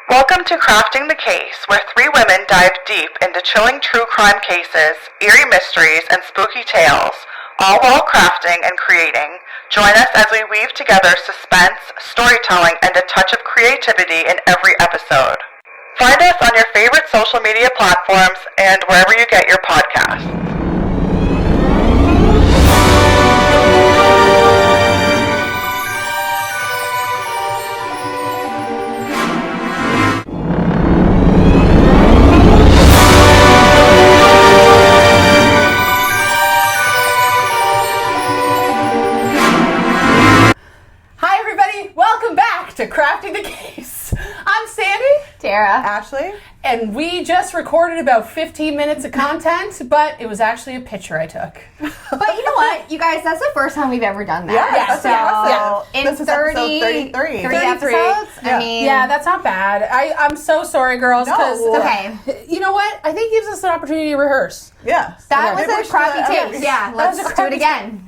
Welcome to Crafting the Case, where three women dive deep into chilling true crime cases, eerie mysteries, and spooky tales, all while crafting and creating. Join us as we weave together suspense, storytelling, and a touch of creativity in every episode. Find us on your favorite social media platforms and wherever you get your podcasts. To Crafting the Case. I'm Sandy. Tara. Ashley. And we just recorded about 15 minutes of content, but it was actually a picture I took. But you know what, you guys, that's the first time we've ever done that. Yeah, so in this 30 episodes, 30 episodes, yeah. I mean... Yeah, that's not bad. I'm so sorry, girls, because... No. Okay. You know what? I think it gives us an opportunity to rehearse. Yeah. That Okay. was a crappy tape. Yeah, let's do it again.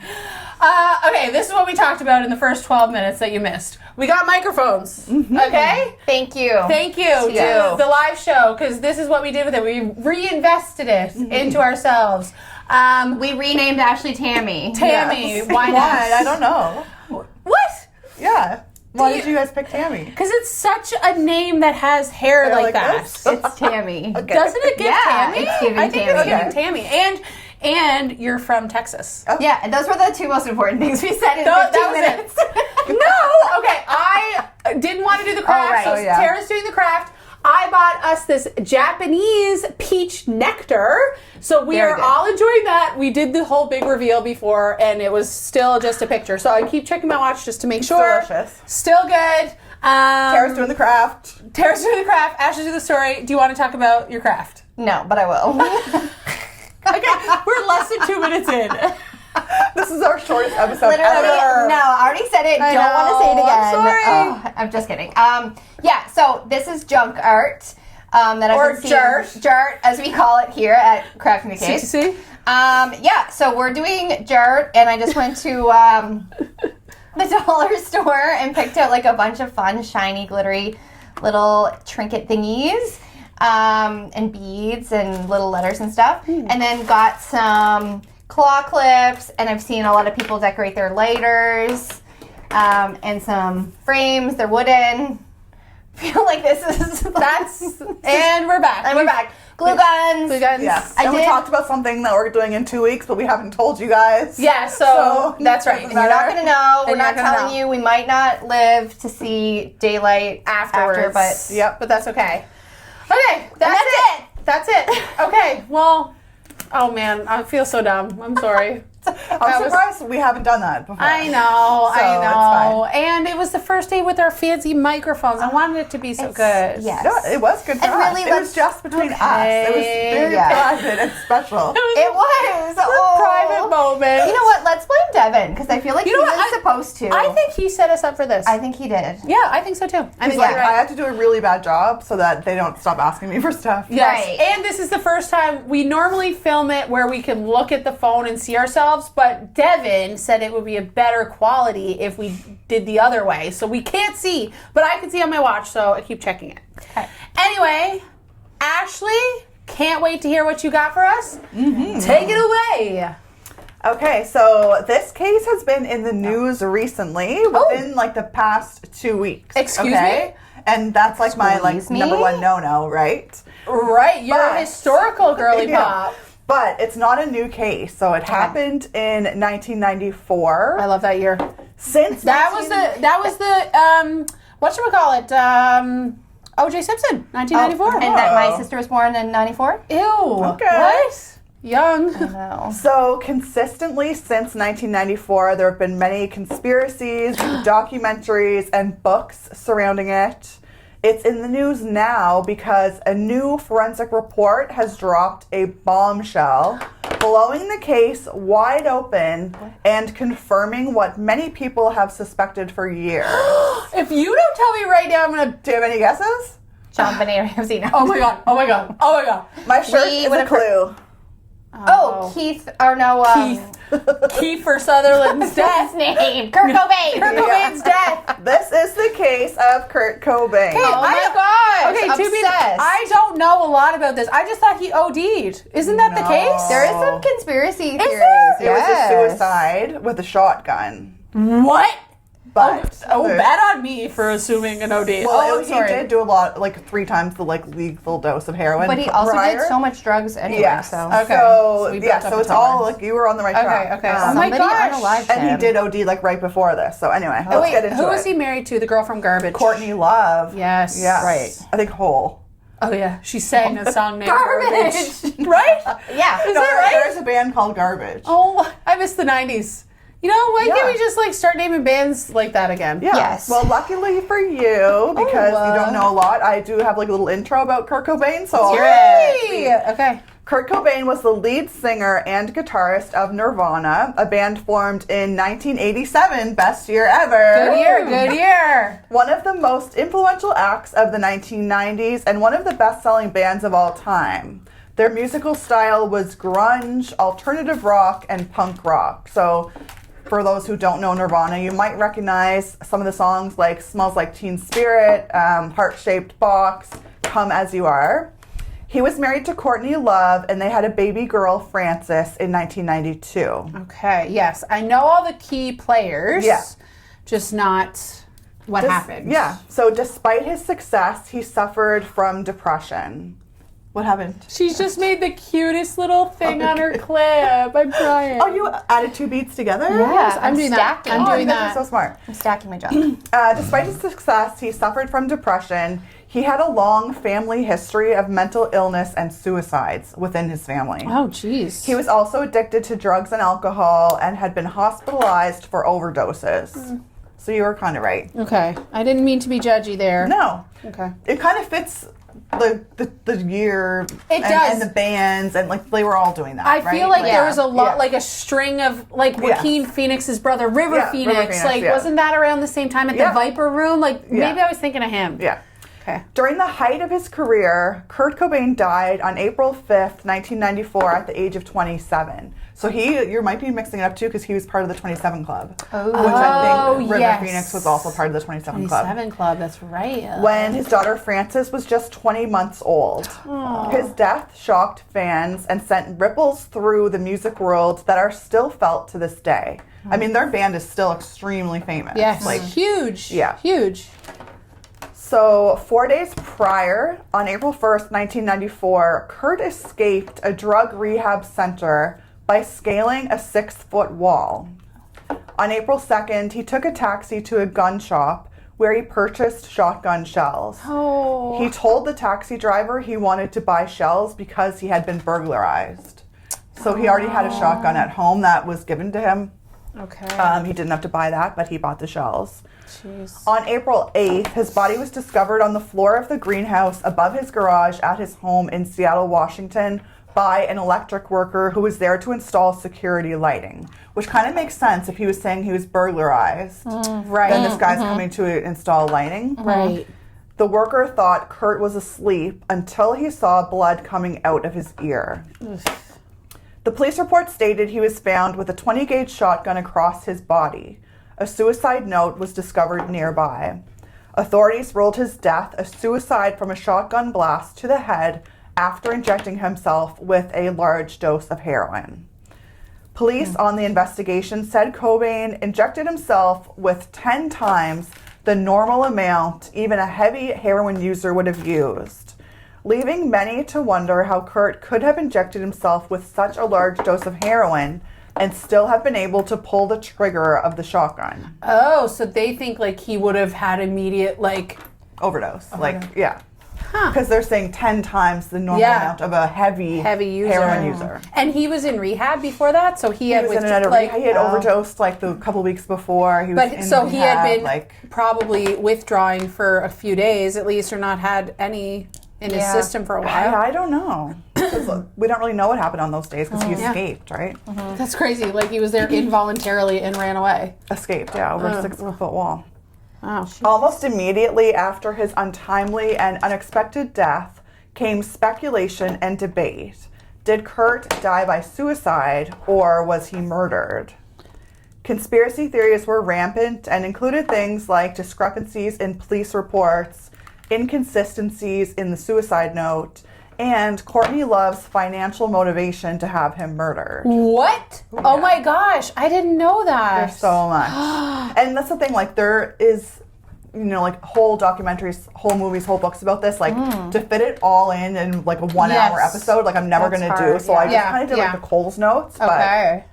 Okay, this is what we talked about in the first 12 minutes that you missed. We got microphones, okay? Thank you. Thank you to the live show, because this is what we did with it. We reinvested it into ourselves. We renamed Ashley Tammy. Tammy, Yes. why not? Why? I don't know. What? Yeah. Why did you guys pick Tammy? Because it's such a name that has hair like that. this? It's Tammy. Okay. Doesn't it give Yeah, Tammy? it's giving I think Tammy. it's giving Tammy. And you're from Texas. Yeah, and those were the two most important things we said in 15 that was minutes. No! Okay, I didn't want to do the craft, right. so Oh, yeah. Tara's doing the craft. I bought us this Japanese peach nectar, so we Very are good. all enjoying that. We did the whole big reveal before, and it was still just a picture. So I keep checking my watch just to make sure. Delicious. Still good. Tara's doing the craft. Tara's doing the craft. Ashley's doing the story. Do you want to talk about your craft? No, but I will. Okay, we're less than 2 minutes in. This is our shortest episode Literally, ever. no, I already said it. I Don't want to say it know. again. I'm sorry. Oh, I'm just kidding. Yeah, so this is junk art that Or I've been seeing. jart. Jart, as we call it here at Crafting the Case. See? Yeah, so we're doing jart, and I just went to the dollar store and picked out like a bunch of fun, shiny, glittery little trinket thingies. And beads and little letters and stuff. And then got some claw clips, and I've seen a lot of people decorate their lighters, and some frames. They're wooden. I feel like this is... And we're back. And we're back. Glue guns. Glue guns. Yes. I And we did- talked about something that we're doing in 2 weeks, but we haven't told you guys. Yeah, so that's right. doesn't You're not matter. going to know. We're And you're not not gonna telling know. you. We might not live to see daylight Afterwards. after, but... Yep. But that's okay. Okay, that's it. That's it. Okay, well, oh man, I feel so dumb. I'm sorry. I'm surprised we haven't done that before. I know, So, I it's know. fine. And it was the first day with our fancy microphones. I wanted it to be so good. Yes. No, it was good for And us. really, It was just between us. It was very Yeah. private and special. It was. a private moment. You know what? Let's blame Devin, because I feel like You know he what? was supposed to. I think he set us up for this. I think he did. Yeah, I think so too. I think He's like, you're I right. had to do a really bad job so that they don't stop asking me for stuff. Yes. Right. And this is the first time we normally film it where we can look at the phone and see ourselves, but Devin said it would be a better quality if we did the other way. So we can't see, but I can see on my watch, so I keep checking it. Okay. Anyway, Ashley, can't wait to hear what you got for us. Take it away. Okay, so this case has been in the news recently, within like the past 2 weeks. Excuse me? And that's like my Excuse me? number one no-no, right? Right, you're a But- historical girly Yeah. pop. But it's not a new case, so it happened in 1994. I love that year. Since That was the whatchamacallit, O.J. Simpson, 1994. And that my sister was born in 94? Ew. Okay. What? Young. No. So consistently since 1994, there have been many conspiracies, documentaries, and books surrounding it. It's in the news now because a new forensic report has dropped a bombshell, blowing the case wide open and confirming what many people have suspected for years. If you don't tell me right now, I'm gonna. Do you have any guesses? John Benet Ramsey. No. Oh my god! Oh my god! Oh my god! My shirt We is a would've clue. Oh, Keith, or no, Kiefer Sutherland's That's death. his name. Kurt Cobain. Kurt Cobain's death. This is the case of Kurt Cobain. Oh my god! Yes. I don't know a lot about this. I just thought he OD'd. Isn't that the No. case? There is some conspiracy theories. there? It was a suicide with a shotgun. What? But Bad on me for assuming an OD. Well, I'm he sorry. did do a lot, like 3 times the lethal dose of heroin. But he also prior. did so much drugs anyway. Yes. So Okay. So, So we yeah, built up so a it's all tolerance. like you were on the right track. Okay. Oh my somebody gosh. unalived And he him. did OD like right before this. So anyway, let's get into Who it. was he married to? The girl from Garbage. Courtney Love. Yes. Yeah. Right. I think Hole. Oh yeah, she sang a song named Garbage. Right? Yeah. Is No, that right? there's a band called Garbage. Oh, I miss the 90s. You know, why Yeah. can't we just like start naming bands like that again? Yeah. Yes. Well, luckily for you, because you don't know a lot, I do have like a little intro about Kurt Cobain. So I'll Yay! Okay. Kurt Cobain was the lead singer and guitarist of Nirvana, a band formed in 1987, best year ever. Good year. One of the most influential acts of the 1990s and one of the best-selling bands of all time. Their musical style was grunge, alternative rock, and punk rock. So for those who don't know Nirvana, you might recognize some of the songs like Smells Like Teen Spirit, Heart-Shaped Box, Come As You Are. He was married to Courtney Love, and they had a baby girl, Frances, in 1992. Okay, yes. I know all the key players. Yeah. Just not what happened. Yeah. So despite his success, he suffered from depression. What happened? She's just made the cutest little thing on her clip. I'm crying. Oh, you added 2 beats together? Yes, I'm doing that. stacking. I'm Oh, doing you guys that. are so smart. I'm stacking my job. Despite his success, he suffered from depression. He had a long family history of mental illness and suicides within his family. Oh, jeez. He was also addicted to drugs and alcohol and had been hospitalized for overdoses. So you were kind of right. Okay. I didn't mean to be judgy there. No, Okay. it kind of fits the year It does. and the bands, and like they were all doing that. I right? feel like there Yeah. was a lot, Yeah. like a string of, like Joaquin Phoenix's brother, River Yeah, River Phoenix. Phoenix, Like, yeah. wasn't that around the same time at Yeah. the Viper Room? Like, Yeah. maybe I was thinking of him. Yeah. Okay. During the height of his career, Kurt Cobain died on April 5th, 1994 at the age of 27. So you might be mixing it up too because he was part of the 27 Club. Oh. Which I think River yes. Phoenix was also part of the 27 Club. 27 Club, that's right. When his daughter Frances was just 20 months old. His death shocked fans and sent ripples through the music world that are still felt to this day. I mean, their band is still extremely famous. Yes. Like, huge. Yeah. Huge. so 4 days prior, on April 1st, 1994, Kurt escaped a drug rehab center by scaling a 6-foot wall. On April 2nd, he took a taxi to a gun shop where he purchased shotgun shells. Oh. He told the taxi driver he wanted to buy shells because he had been burglarized. So he already had a shotgun at home that was given to him. Okay. He didn't have to buy that, but he bought the shells. Jeez. On April 8th, his body was discovered on the floor of the greenhouse above his garage at his home in Seattle, Washington, by an electric worker who was there to install security lighting, which kind of makes sense if he was saying he was burglarized. Right. Then this guy's coming to install lighting. Right. The worker thought Kurt was asleep until he saw blood coming out of his ear. The police report stated he was found with a 20-gauge shotgun across his body. A suicide note was discovered nearby. Authorities ruled his death a suicide from a shotgun blast to the head after injecting himself with a large dose of heroin. Police on the investigation said Cobain injected himself with 10 times the normal amount even a heavy heroin user would have used, leaving many to wonder how Kurt could have injected himself with such a large dose of heroin and still have been able to pull the trigger of the shotgun. Oh, so they think like he would have had immediate like Overdose. Like, yeah. Because they're saying 10 times the normal Yeah. amount of a heavy user. heroin user. And he was in rehab before that, so he had He was in like he had overdosed like the couple weeks before. He was But in so he had rehab, been like, probably withdrawing for a few days at least, or not had any in his Yeah. system for a while. I don't know. 'Cause we don't really know what happened on those days because he escaped, right? That's crazy. Like he was there involuntarily and ran away. Escaped, yeah, over a 6-foot wall. Wow. Almost immediately after his untimely and unexpected death came speculation and debate. Did Kurt die by suicide or was he murdered? Conspiracy theories were rampant and included things like discrepancies in police reports inconsistencies in the suicide note, and Courtney Love's financial motivation to have him murdered. What? Oh my gosh, I didn't know that. There's so much. And that's the thing, like, there is, you know, like, whole documentaries, whole movies, whole books about this. Like, to fit it all in like, a 1 hour episode, like, I'm never going to do. So I just kind of did, like, the Coles notes. Okay.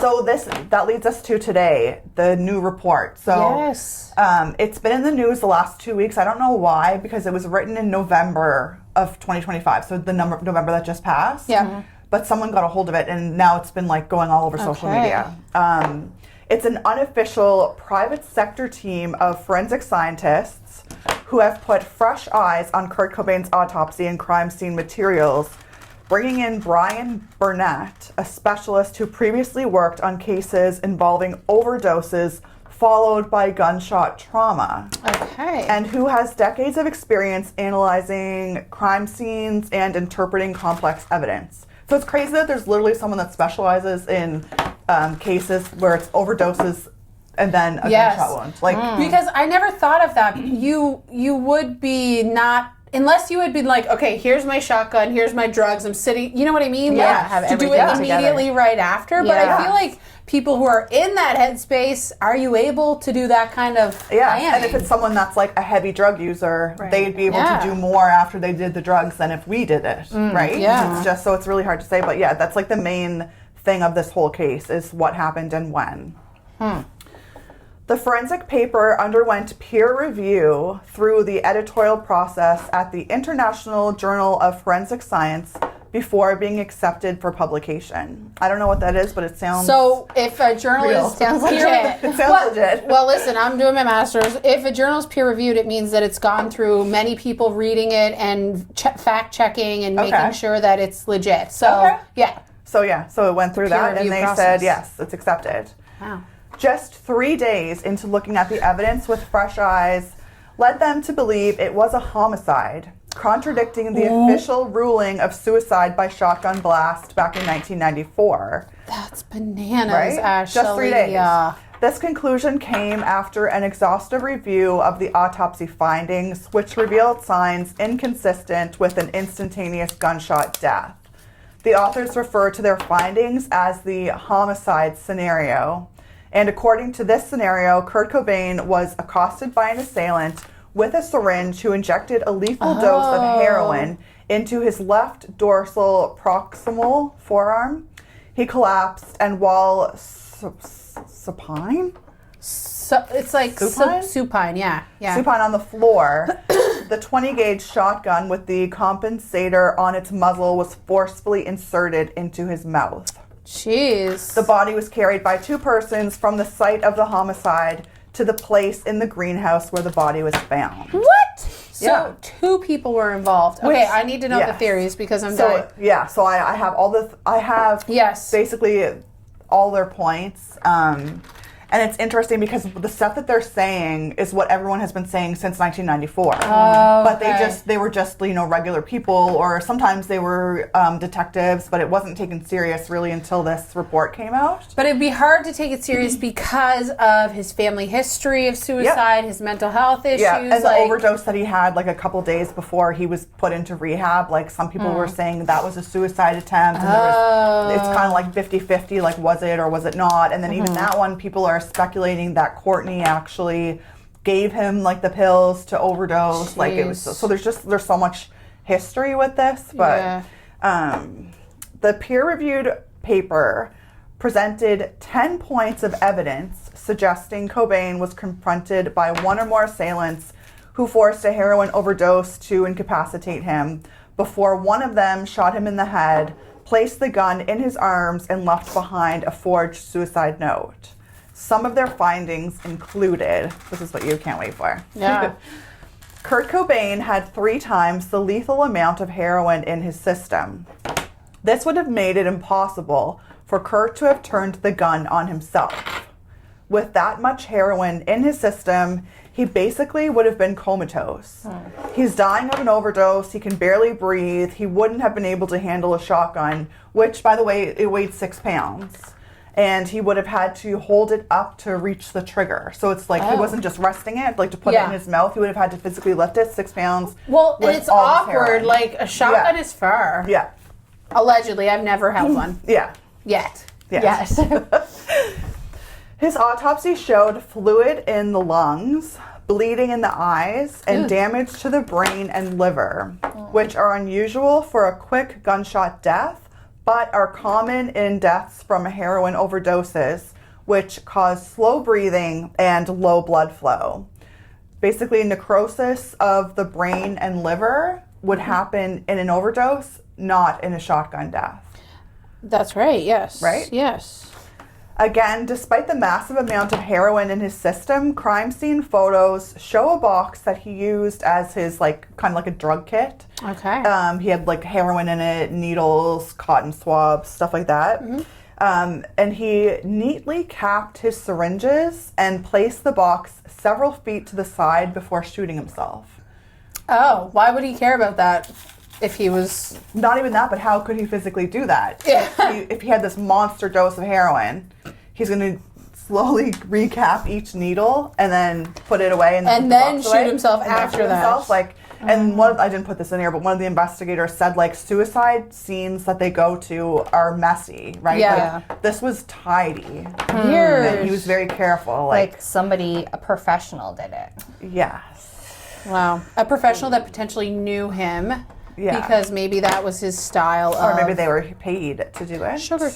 So that leads us to today, the new report. So it's been in the news the last 2 weeks. I don't know why, because it was written in November of 2025. So the November that just passed. Yeah. But someone got a hold of it, and now it's been like going all over social media. It's an unofficial private sector team of forensic scientists who have put fresh eyes on Kurt Cobain's autopsy and crime scene materials, bringing in Brian Burnett, a specialist who previously worked on cases involving overdoses followed by gunshot trauma. Okay. And who has decades of experience analyzing crime scenes and interpreting complex evidence. So it's crazy that there's literally someone that specializes in cases where it's overdoses and then a gunshot wound. Like, because I never thought of that. You would be not, unless you had been like, okay, here's my shotgun, here's my drugs, I'm sitting, you know what I mean? Yeah, like, have to do it everything immediately right after. But Yeah. I feel like people who are in that headspace, are you able to do that kind of planning? And if it's someone that's like a heavy drug user, they'd be able to do more after they did the drugs than if we did it, right? Yeah. It's just, so it's really hard to say, but yeah, that's like the main thing of this whole case is what happened and when. The forensic paper underwent peer review through the editorial process at the International Journal of Forensic Science before being accepted for publication. I don't know what that is, but it sounds so if a journal real. is Sounds legit. It sounds legit. Well, listen, I'm doing my master's. If a journal is peer reviewed, it means that it's gone through many people reading it and fact checking and making sure that it's legit. So So it went through that, and review they process. said yes, it's accepted. Wow. Just 3 days into looking at the evidence with fresh eyes led them to believe it was a homicide, contradicting the official ruling of suicide by shotgun blast back in 1994. That's bananas, Right? Ashley. Just 3 days. Yeah. This conclusion came after an exhaustive review of the autopsy findings, which revealed signs inconsistent with an instantaneous gunshot death. The authors refer to their findings as the homicide scenario. And according to this scenario, Kurt Cobain was accosted by an assailant with a syringe who injected a lethal dose of heroin into his left dorsal proximal forearm. He collapsed, and while supine? So it's like supine, yeah. Supine on the floor, the 20-gauge shotgun with the compensator on its muzzle was forcefully inserted into his mouth. Jeez. The body was carried by two persons from the site of the homicide to the place in the greenhouse where the body was found. What? So 2 people were involved. Okay, Which- I need to know the theories because I'm So dying. so I have all the basically all their points. And it's interesting because the stuff that they're saying is what everyone has been saying since 1994. But they were just regular people, or sometimes they were detectives, but it wasn't taken serious really until this report came out. But it'd be hard to take it serious because of his family history of suicide, his mental health issues. Yeah, and the overdose that he had like a couple days before he was put into rehab, like some people were saying that was a suicide attempt, and it's kind of like 50-50, like was it or was it not? And then even that one, people are speculating that Courtney actually gave him like the pills to overdose. Like it was so there's so much history with this, but the peer-reviewed paper presented 10 points of evidence suggesting Cobain was confronted by one or more assailants who forced a heroin overdose to incapacitate him before one of them shot him in the head, placed the gun in his arms, and left behind a forged suicide note. Some of their findings included, this is what you can't wait for. Yeah. Kurt Cobain had 3 times the lethal amount of heroin in his system. This would have made it impossible for Kurt to have turned the gun on himself. With that much heroin in his system, he basically would have been comatose. He's dying of an overdose. He can barely breathe. He wouldn't have been able to handle a shotgun, which, by the way, it weighed 6 pounds. and he would have had to hold it up to reach the trigger. So it's like he wasn't just resting it, like to put it in his mouth. He would have had to physically lift it 6 pounds. Well, and with it's all this awkward. heroin. Like a shotgun is fur. Yeah. Allegedly, I've never held one Yeah. yet. Yes. Yes. His autopsy showed fluid in the lungs, bleeding in the eyes, and damage to the brain and liver, which are unusual for a quick gunshot death, but are common in deaths from heroin overdoses, which cause slow breathing and low blood flow. Basically, necrosis of the brain and liver would happen in an overdose, not in a shotgun death. That's right, yes. Right? Yes. Again, despite the massive amount of heroin in his system, crime scene photos show a box that he used as his, like, kind of like a drug kit. Okay. He had, like, heroin in it, needles, cotton swabs, stuff like that. And he neatly capped his syringes and placed the box several feet to the side before shooting himself. Oh, why would he care about that if he was... Not even that, but how could he physically do that? Yeah. If he had this monster dose of heroin, he's going to slowly recap each needle and then put it away and then put the box shoot away, himself and then after shoot that. himself, like, and I didn't put this in here, but one of the investigators said, like, suicide scenes that they go to are messy, right? Yeah. Like, this was tidy. Weird. And he was very careful. Like somebody, a professional did it. Yes. Wow. A professional that potentially knew him Yeah. because maybe that was his style Or of... maybe they were paid to do it. Sugar.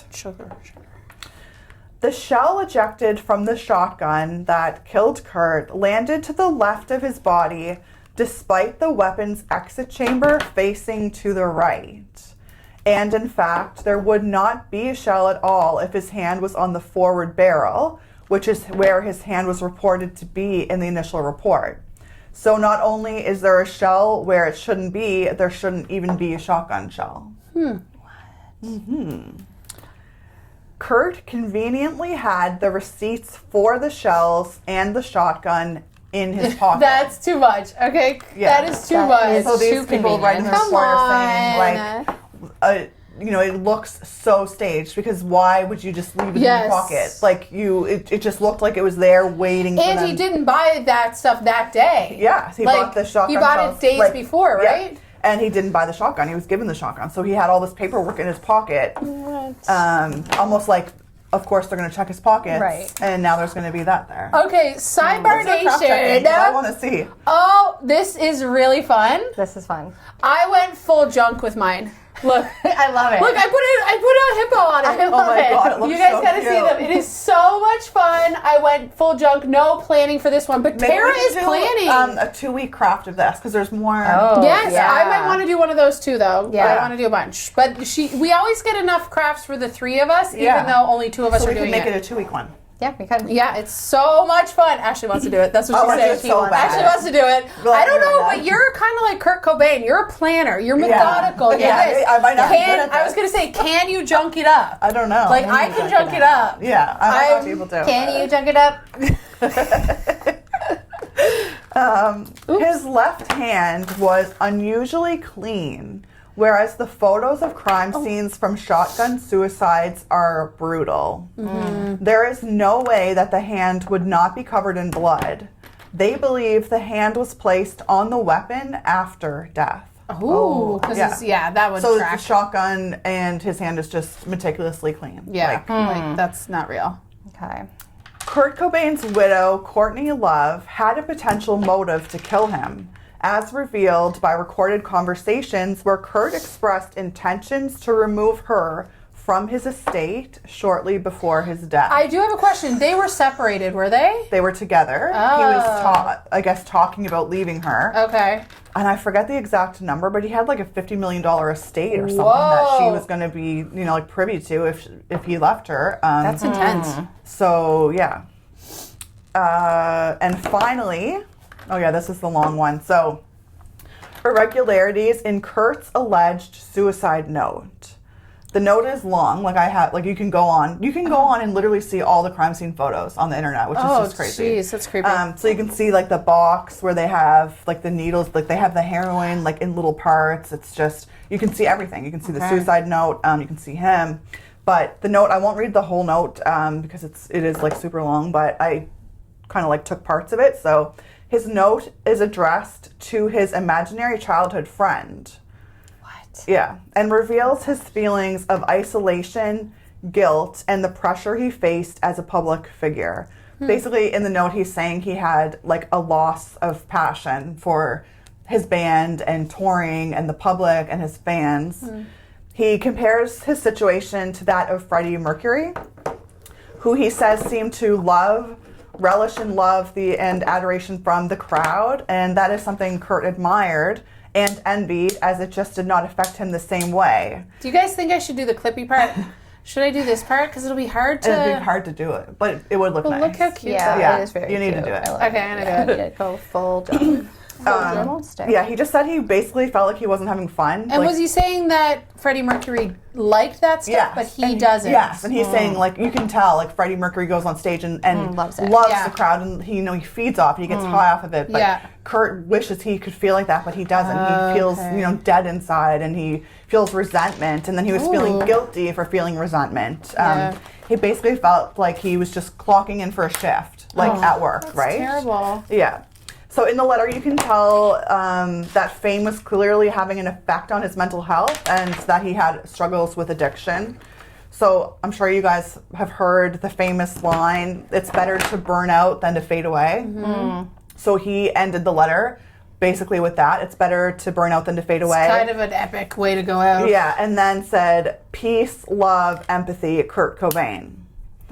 The shell ejected from the shotgun that killed Kurt landed to the left of his body despite the weapon's exit chamber facing to the right. And in fact, there would not be a shell at all if his hand was on the forward barrel, which is where his hand was reported to be in the initial report. So not only is there a shell where it shouldn't be, there shouldn't even be a shotgun shell. Kurt conveniently had the receipts for the shells and the shotgun in his pocket. That's too much. Okay, Yeah. that is too That much. is So these too people writing the convenient. report Come are saying, like, it looks so staged because why would you just leave it in Yes. your pocket? Like, it just looked like it was there waiting for And them. he didn't buy that stuff that day. Yeah, he bought the shotgun. He bought shells, it days like, before, yeah. right? And he didn't buy the shotgun. He was given the shotgun. So he had all this paperwork in his pocket. What? Almost like, of course, they're going to check his pockets. Right. And now there's going to be that there. Okay, Sidebar What's your craft checking? Nation. I want to see. Oh, this is really fun. This is fun. I went full junk with mine. Look. I love it. Look, I put a hippo on it. I love my it. God, it looks You guys so gotta see cute. them. It is so much fun. I went full junk, no planning for this one, but Maybe Tara we can is do, planning. a 2-week craft of this because there's more. Oh, Yes, yeah. I might want to do one of those too, though. Yeah. I want to do a bunch. But we always get enough crafts for the 3 of us, Yeah. even though only 2 of us So are we can doing make it. it a 2-week one. Yeah, we could. Yeah, it's so much fun. Ashley wants to do it. That's what I she want to said. do it so bad. Ashley wants to do it. Glad I don't you're know, doing but that. you're kind of like Kurt Cobain. You're a planner. You're methodical. Yeah, Yes. I might not be good at I was this. going to say, can you junk it up? I don't know. Like, I can junk it up. Yeah, I might not be able to. Can you junk it up? His left hand was unusually clean, whereas the photos of crime scenes from shotgun suicides are brutal. There is no way that the hand would not be covered in blood. They believe the hand was placed on the weapon after death. Ooh, because that would So track. the shotgun and his hand is just meticulously clean. Yeah, like, that's not real. Okay. Kurt Cobain's widow, Courtney Love, had a potential motive to kill him, as revealed by recorded conversations where Kurt expressed intentions to remove her from his estate shortly before his death. I do have a question. They were separated, were they? They were together. He was, talking about leaving her. Okay. And I forget the exact number, but he had like a $50 million estate or something that she Whoa. was going to be, privy to if he left her. That's intense. So, yeah. And finally, this is the long one. So, irregularities in Kurt's alleged suicide note. The note is long. You can go on and literally see all the crime scene photos on the internet, which is just crazy. Jeez, that's creepy. So you can see like the box where they have like the needles, like they have the heroin like in little parts. It's just, you can see everything. You can see the suicide note. You can see him. But the note, I won't read the whole note because it is like super long, but I kind of like took parts of it. So his note is addressed to his imaginary childhood friend. What? Yeah, and reveals his feelings of isolation, guilt, and the pressure he faced as a public figure. Basically, in the note, he's saying he had like a loss of passion for his band and touring and the public and his fans. He compares his situation to that of Freddie Mercury, who he says seemed to relish and love and adoration from the crowd, and that is something Kurt admired and envied, as it just did not affect him the same way. Do you guys think I should do the clippy part? Should I do this part? Because it'll be hard to... It'd be hard to do it, but it would look nice. Look how cute Yeah, that it is very you need cute. to do it. I love Okay, I'm gonna do it. I need to go full job. Yeah, he just said he basically felt like he wasn't having fun. And like, was he saying that Freddie Mercury liked that stuff, yes, but he and doesn't? Yes, and he's saying, like, you can tell, like, Freddie Mercury goes on stage and Loves it. Yeah. the crowd, and he feeds off it, he gets high off of it, but Yeah. Kurt wishes he could feel like that, but he doesn't. He feels, dead inside, and he feels resentment, and then he was feeling guilty for feeling resentment. Yeah. He basically felt like he was just clocking in for a shift, like, at work, That's right? terrible. Yeah. So in the letter, you can tell that fame was clearly having an effect on his mental health and that he had struggles with addiction. So I'm sure you guys have heard the famous line, "It's better to burn out than to fade away." So he ended the letter basically with that. It's better to burn out than to fade away. It's kind of an epic way to go out. Yeah, and then said, "Peace, love, empathy, Kurt Cobain."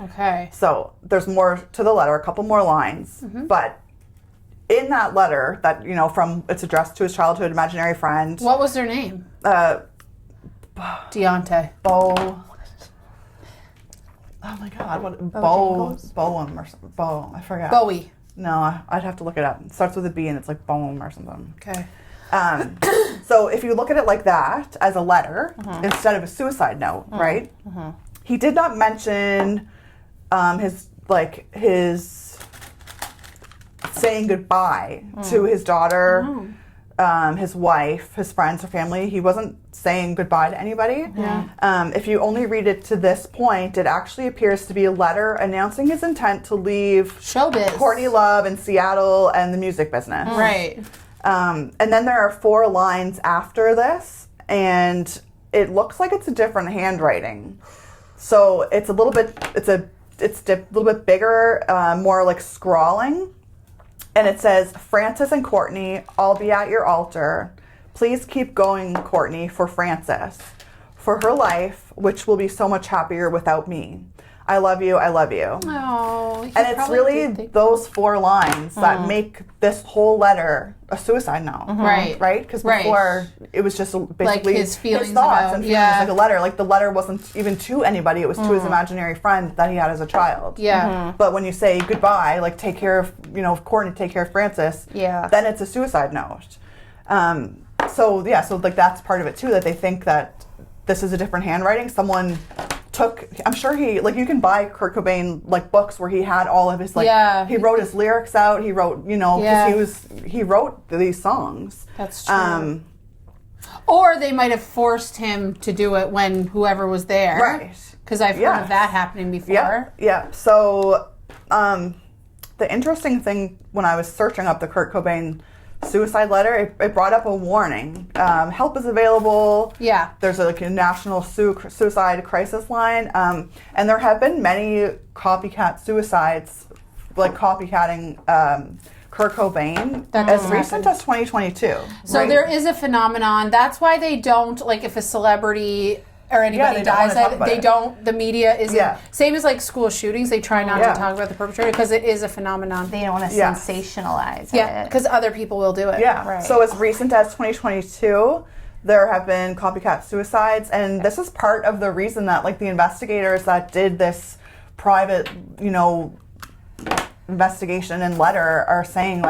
Okay. So there's more to the letter, a couple more lines, but in that letter that, it's addressed to his childhood imaginary friend, What was their name? Deontay. Bo. Oh my God, what Boehm or something. Bo, I forgot. Bowie. No, I'd have to look it up. It starts with a B and it's like Boehm or something. Okay. So if you look at it like that, as a letter, instead of a suicide note, right? He did not mention his saying goodbye to his daughter, his wife, his friends, or family. He wasn't saying goodbye to anybody. If you only read it to this point, it actually appears to be a letter announcing his intent to leave Showbiz. Courtney Love in Seattle and the music business. Right. And then there are 4 lines after this, and it looks like it's a different handwriting. So it's a little bit, it's a little bit bigger, more like scrawling. And it says, "Frances and Courtney, I'll be at your altar. Please keep going, Courtney, for Frances, for her life, which will be so much happier without me. I love you, I love you." Oh. And it's really those 4 lines that make this whole letter a suicide note. Right. Right? Because before, it was just basically his feelings thoughts about- and feelings, like a letter. Like the letter wasn't even to anybody, it was to his imaginary friend that he had as a child. Yeah. But when you say goodbye, like take care of, Courtney, take care of Frances, then it's a suicide note. So that's part of it too, that they think that this is a different handwriting. Someone I'm sure you can buy Kurt Cobain, books where he had all of his, he wrote his lyrics out, he wrote, because he wrote these songs. That's true. Or they might have forced him to do it when whoever was there. Right. Because I've heard of that happening before. Yeah. So, the interesting thing when I was searching up the Kurt Cobain suicide letter, it brought up a warning. Help is available. Yeah. There's a national suicide crisis line. And there have been many copycat suicides, copycatting Kurt Cobain as recent as 2022. So there is a phenomenon. That's why they don't, if a celebrity or anybody they don't dies, wanna talk about they it. don't, the media isn't, same as school shootings, they try not to Yeah. talk about the perpetrator because it is a phenomenon. They don't want to Yes. sensationalize Yeah, it. because other people will do it. Yeah. Right. So as recent as 2022, there have been copycat suicides, and this is part of the reason that the investigators that did this private, investigation and letter are saying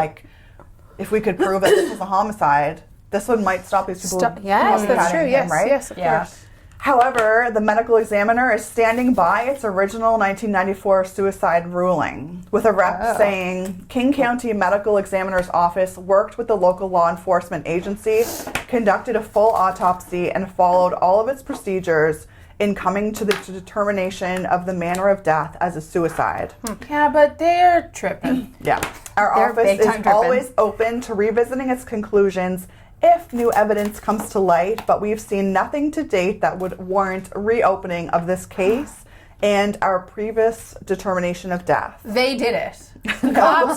if we could prove that this was a homicide, this one might stop these people. Yes, that's true. copycatting him, Yes, right? yes, of course. However, the medical examiner is standing by its original 1994 suicide ruling, with a rep saying, "King County Medical Examiner's Office worked with the local law enforcement agency, conducted a full autopsy, and followed all of its procedures, in coming to the determination of the manner of death as a suicide. Yeah, but they're tripping. Yeah. Our They're office big is time dripping. always open to revisiting its conclusions if new evidence comes to light, but we've seen nothing to date that would warrant reopening of this case and our previous determination of death. They did it. The cops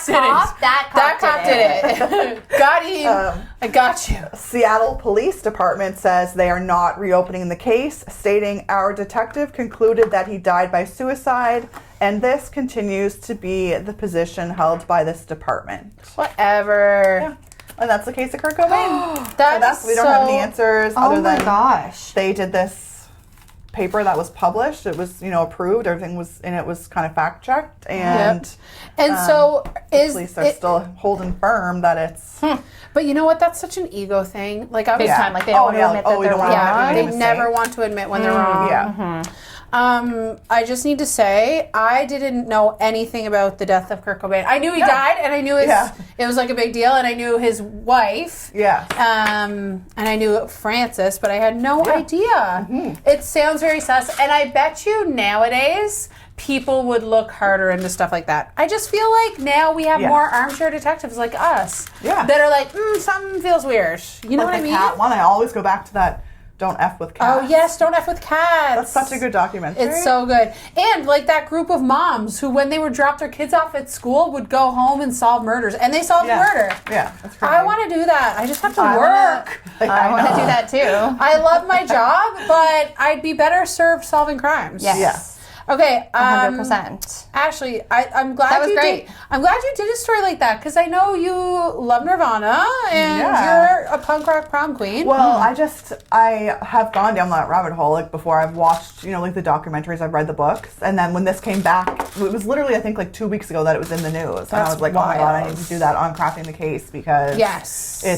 did it. That cop did it. Got him. I got you. Seattle Police Department says they are not reopening the case, stating our detective concluded that he died by suicide, and this continues to be the position held by this department. Whatever. Yeah. And that's the case of Kurt Cobain. We don't have any answers Oh other my than gosh. they did this paper that was published. It was, approved. Everything was in it was kind of fact checked, and And so is police are it, still holding firm that it's. but you know what? That's such an ego thing. Like I was, Big time. Like they don't want to admit that we they're don't wrong. wanna yeah, make they a mistake. never want to admit when they're wrong. Yeah. I just need to say, I didn't know anything about the death of Kurt Cobain. I knew he died, and I knew it was like a big deal, and I knew his wife. Yeah. And I knew Francis, but I had no idea. It sounds very sus, and I bet you nowadays people would look harder into stuff like that. I just feel like now we have more armchair detectives like us that are like, something feels weird. You know what I mean? Cat one, I always go back to that. Don't F with cats. Oh yes, don't F with cats. That's such a good documentary. It's so good. And like that group of moms who, when they would drop their kids off at school, would go home and solve murders. And they solved the murder. Yeah, that's crazy. I want to do that. I just have to work. I want to do that too. I love my job, but I'd be better served solving crimes. Yes. Yeah. Okay. 100%. Ashley, I'm glad That was you great. I'm glad you did a story like that because I know you love Nirvana and you're a punk rock prom queen. Well, I have gone down that rabbit hole like before. I've watched, like the documentaries, I've read the books, and then when this came back, it was literally I think like 2 weeks ago that it was in the news, and I was like, oh my god, I need to do that on Crafting the Case because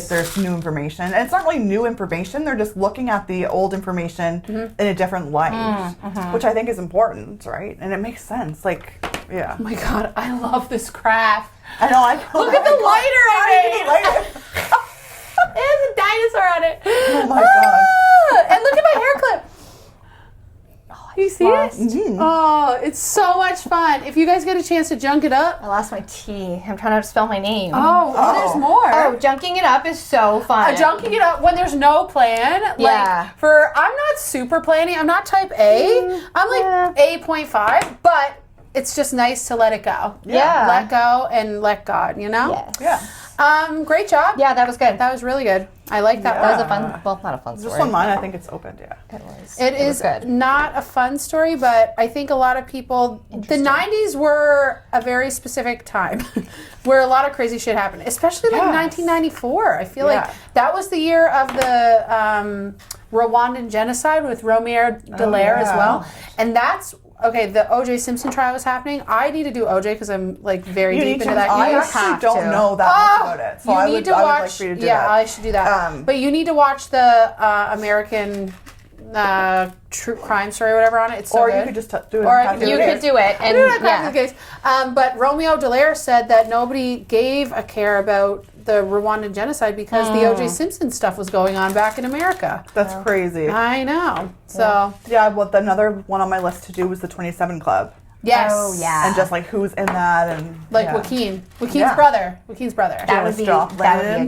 there's new information, and it's not really new information. They're just looking at the old information in a different light, which I think is important. Right? And it makes sense. Like, yeah. Oh my god, I love this craft. I know. Look at the lighter I made. It has a dinosaur on it. Oh my god. And look at my hair clip. You see it? Mm-hmm. Oh, it's so much fun. If you guys get a chance to junk it up. I lost my tea. I'm trying to spell my name. There's more. Oh, junking it up is so fun. Junking it up when there's no plan. Yeah. I'm not super planning. I'm not type A. I'm like 8.5, but it's just nice to let it go. Yeah. Let go and let God, Yes. Yeah. Great job. Yeah, that was good. That was really good. I like that. That was a fun, well, not a fun story. Just on mine, I think it's opened, yeah. It was. It was is good. not a fun story, but I think a lot of people, the 90s were a very specific time where a lot of crazy shit happened, especially like 1994. I feel like that was the year of the Rwandan genocide with Romeo Dallaire as well. And that's, okay, the O.J. Simpson trial was happening. I need to do O.J. because I'm like very deep into that I case. actually don't know that much about it. So I would like for you to do that. I should do that. But you need to watch the American true crime story or whatever on it. It's so good. You could just do it. Or You could do it. And yeah. Case. But Romeo Dallaire said that nobody gave a care about the Rwandan genocide because the O.J. Simpson stuff was going on back in America. That's crazy. I know. So well, another one on my list to do was the 27 Club. yes. Oh, yeah. And just like who's in that and Like Joaquin's brother. Joaquin's brother. That would be a good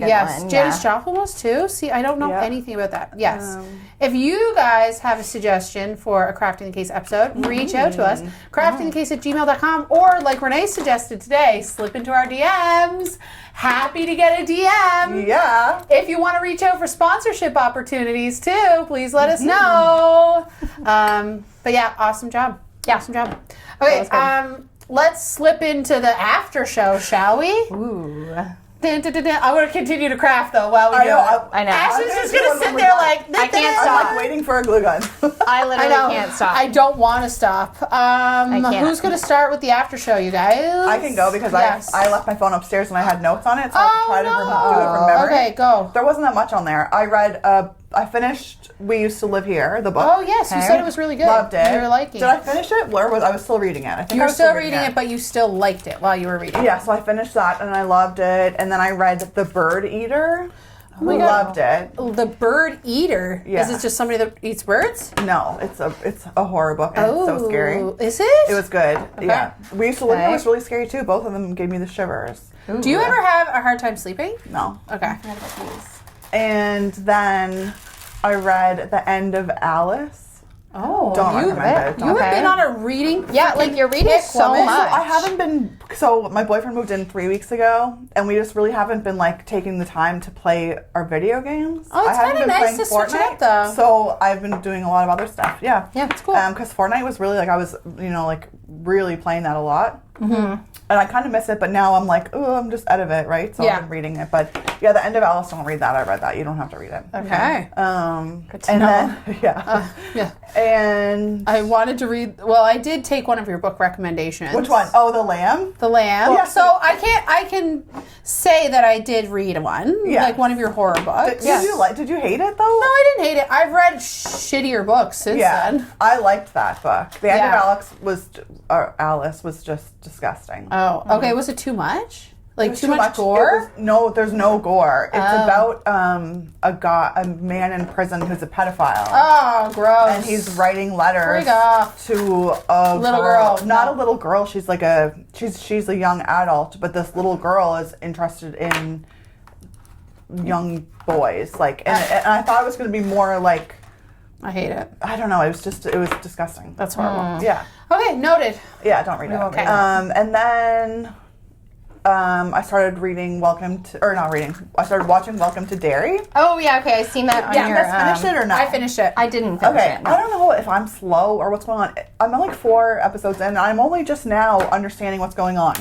Yes, one. Janis Joplin was too. See, I don't know anything about that. Yes. If you guys have a suggestion for a Crafting the Case episode, reach out to us. craftingthecase@gmail.com, or like Renee suggested today, slip into our DMs. Happy to get a DM. Yeah. If you want to reach out for sponsorship opportunities too, please let us know. But yeah, awesome job. Yeah. Awesome job. Okay, let's slip into the after show, shall we? Ooh. Dun, dun, dun, dun. I'm going to continue to craft though while we do it. I know. Ashley's I'm just gonna going do to sit one there more like, I can't I'm stop. like waiting for a glue gun. I I literally know. can't stop. I don't want to stop. can't. Who's going to start with the after show, you guys? I can go because Yes. I left my phone upstairs and I had notes on it, so I have to try to do it from memory. Okay, go. There wasn't that much on there. I read, I finished We Used to Live Here, the book. Oh, yes, you said it was really good. Loved it. You were liking Did I finish it? Or was I was still reading it? I think You I were was still reading it, but you still liked it while you were reading it. Yeah, so I finished that and I loved it. And then I read The Bird Eater. my God. Loved it. The Bird Eater. Yeah. Is it just somebody that eats birds? No, it's a horror book and it's so scary. Is it? It was good. Yeah. We used to look at it. It was really scary too. Both of them gave me the shivers. Do you ever have a hard time sleeping? No. Okay. And then I read The End of Alice. Oh, Don't recommend it. You have been on a reading. Yeah, like you're reading kick, so woman. much. I haven't been. So my boyfriend moved in 3 weeks ago, and we just really haven't been like taking the time to play our video games. Oh, it's I haven't kinda been nice playing to switch it Fortnite, up, though. So I've been doing a lot of other stuff. Yeah, Yeah, it's cool. Because Fortnite was really like I was, like really playing that a lot. Mm-hmm. And I kind of miss it, but now I'm like, oh, I'm just out of it, right? So Yeah. I've been reading it, but yeah, The End of Alice. Don't read that. I read that. You don't have to read it. Okay. Good to And know. then yeah, Yeah. and I wanted to read. Well, I did take one of your book recommendations. which one? Oh, The Lamb. The Lamb. Yeah. So I can say that I did read one, Yeah. like one of your horror books. Did you hate it though? No, I didn't hate it. I've read shittier books since then. I liked that book. The End Yeah. of Alice was just disgusting. Oh, okay. Was it too much? Like There's too much gore? No, there's no gore. It's about a man in prison who's a pedophile. Oh, gross. And he's writing letters Freak off. to a Little girl. Not No. a little girl. She's like she's a young adult, but this little girl is interested in young boys. Like, and I thought it was going to be more like, I hate it. I don't know. It was disgusting. That's horrible. Yeah. Okay, noted. Yeah, don't read it. won't read it. And then I started reading I started watching Welcome to Derry. Oh yeah, okay. I seen that on Yeah, your. Let's finish it or not? I finished it. I didn't finish Okay, it. no. I don't know if I'm slow or what's going on. I'm on like 4 episodes in, and I'm only just now understanding what's going on.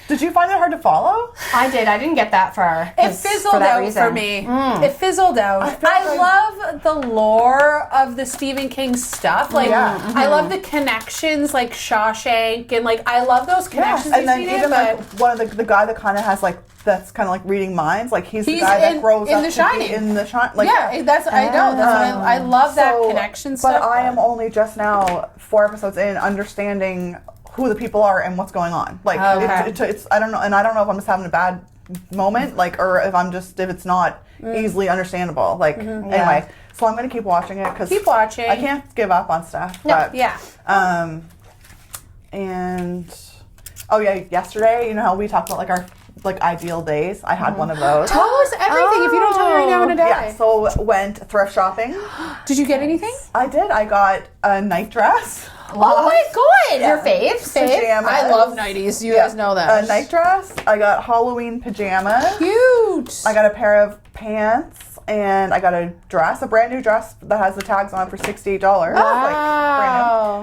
Did you find it hard to follow? I did. I didn't get that far. It fizzled out for me. It fizzled out. I love the lore of the Stephen King stuff. Like, I love the connections, like Shawshank, and like I love those connections. And then you've even seen like but one of the guy that kind of has like that's kind of like reading minds. Like he's the guy in- that grows in up The to Shining. be in the Shining. Like, yeah, that's I know. That's what I love that so- connection stuff. But I am only just now 4 episodes in, understanding who the people are and what's going on. Like Okay. it's I don't know, and I don't know if I'm just having a bad moment, like, or if it's not easily understandable. Like anyway, so I'm gonna keep watching it because Keep watching. I can't give up on stuff. No, but, Yeah. and oh yeah, yesterday, you know how we talked about like our like ideal days. I had one of those. Tell us everything. If you don't tell me right now, I'm gonna die. Yeah, so went thrift shopping. Did you get anything? I did. I got a night dress. Oh my god! Your faves? Pajamas. I love 90s. You guys know that. A night dress. I got Halloween pajamas. Cute. I got a pair of pants, and I got a dress, a brand new dress that has the tags on it for $68. Like,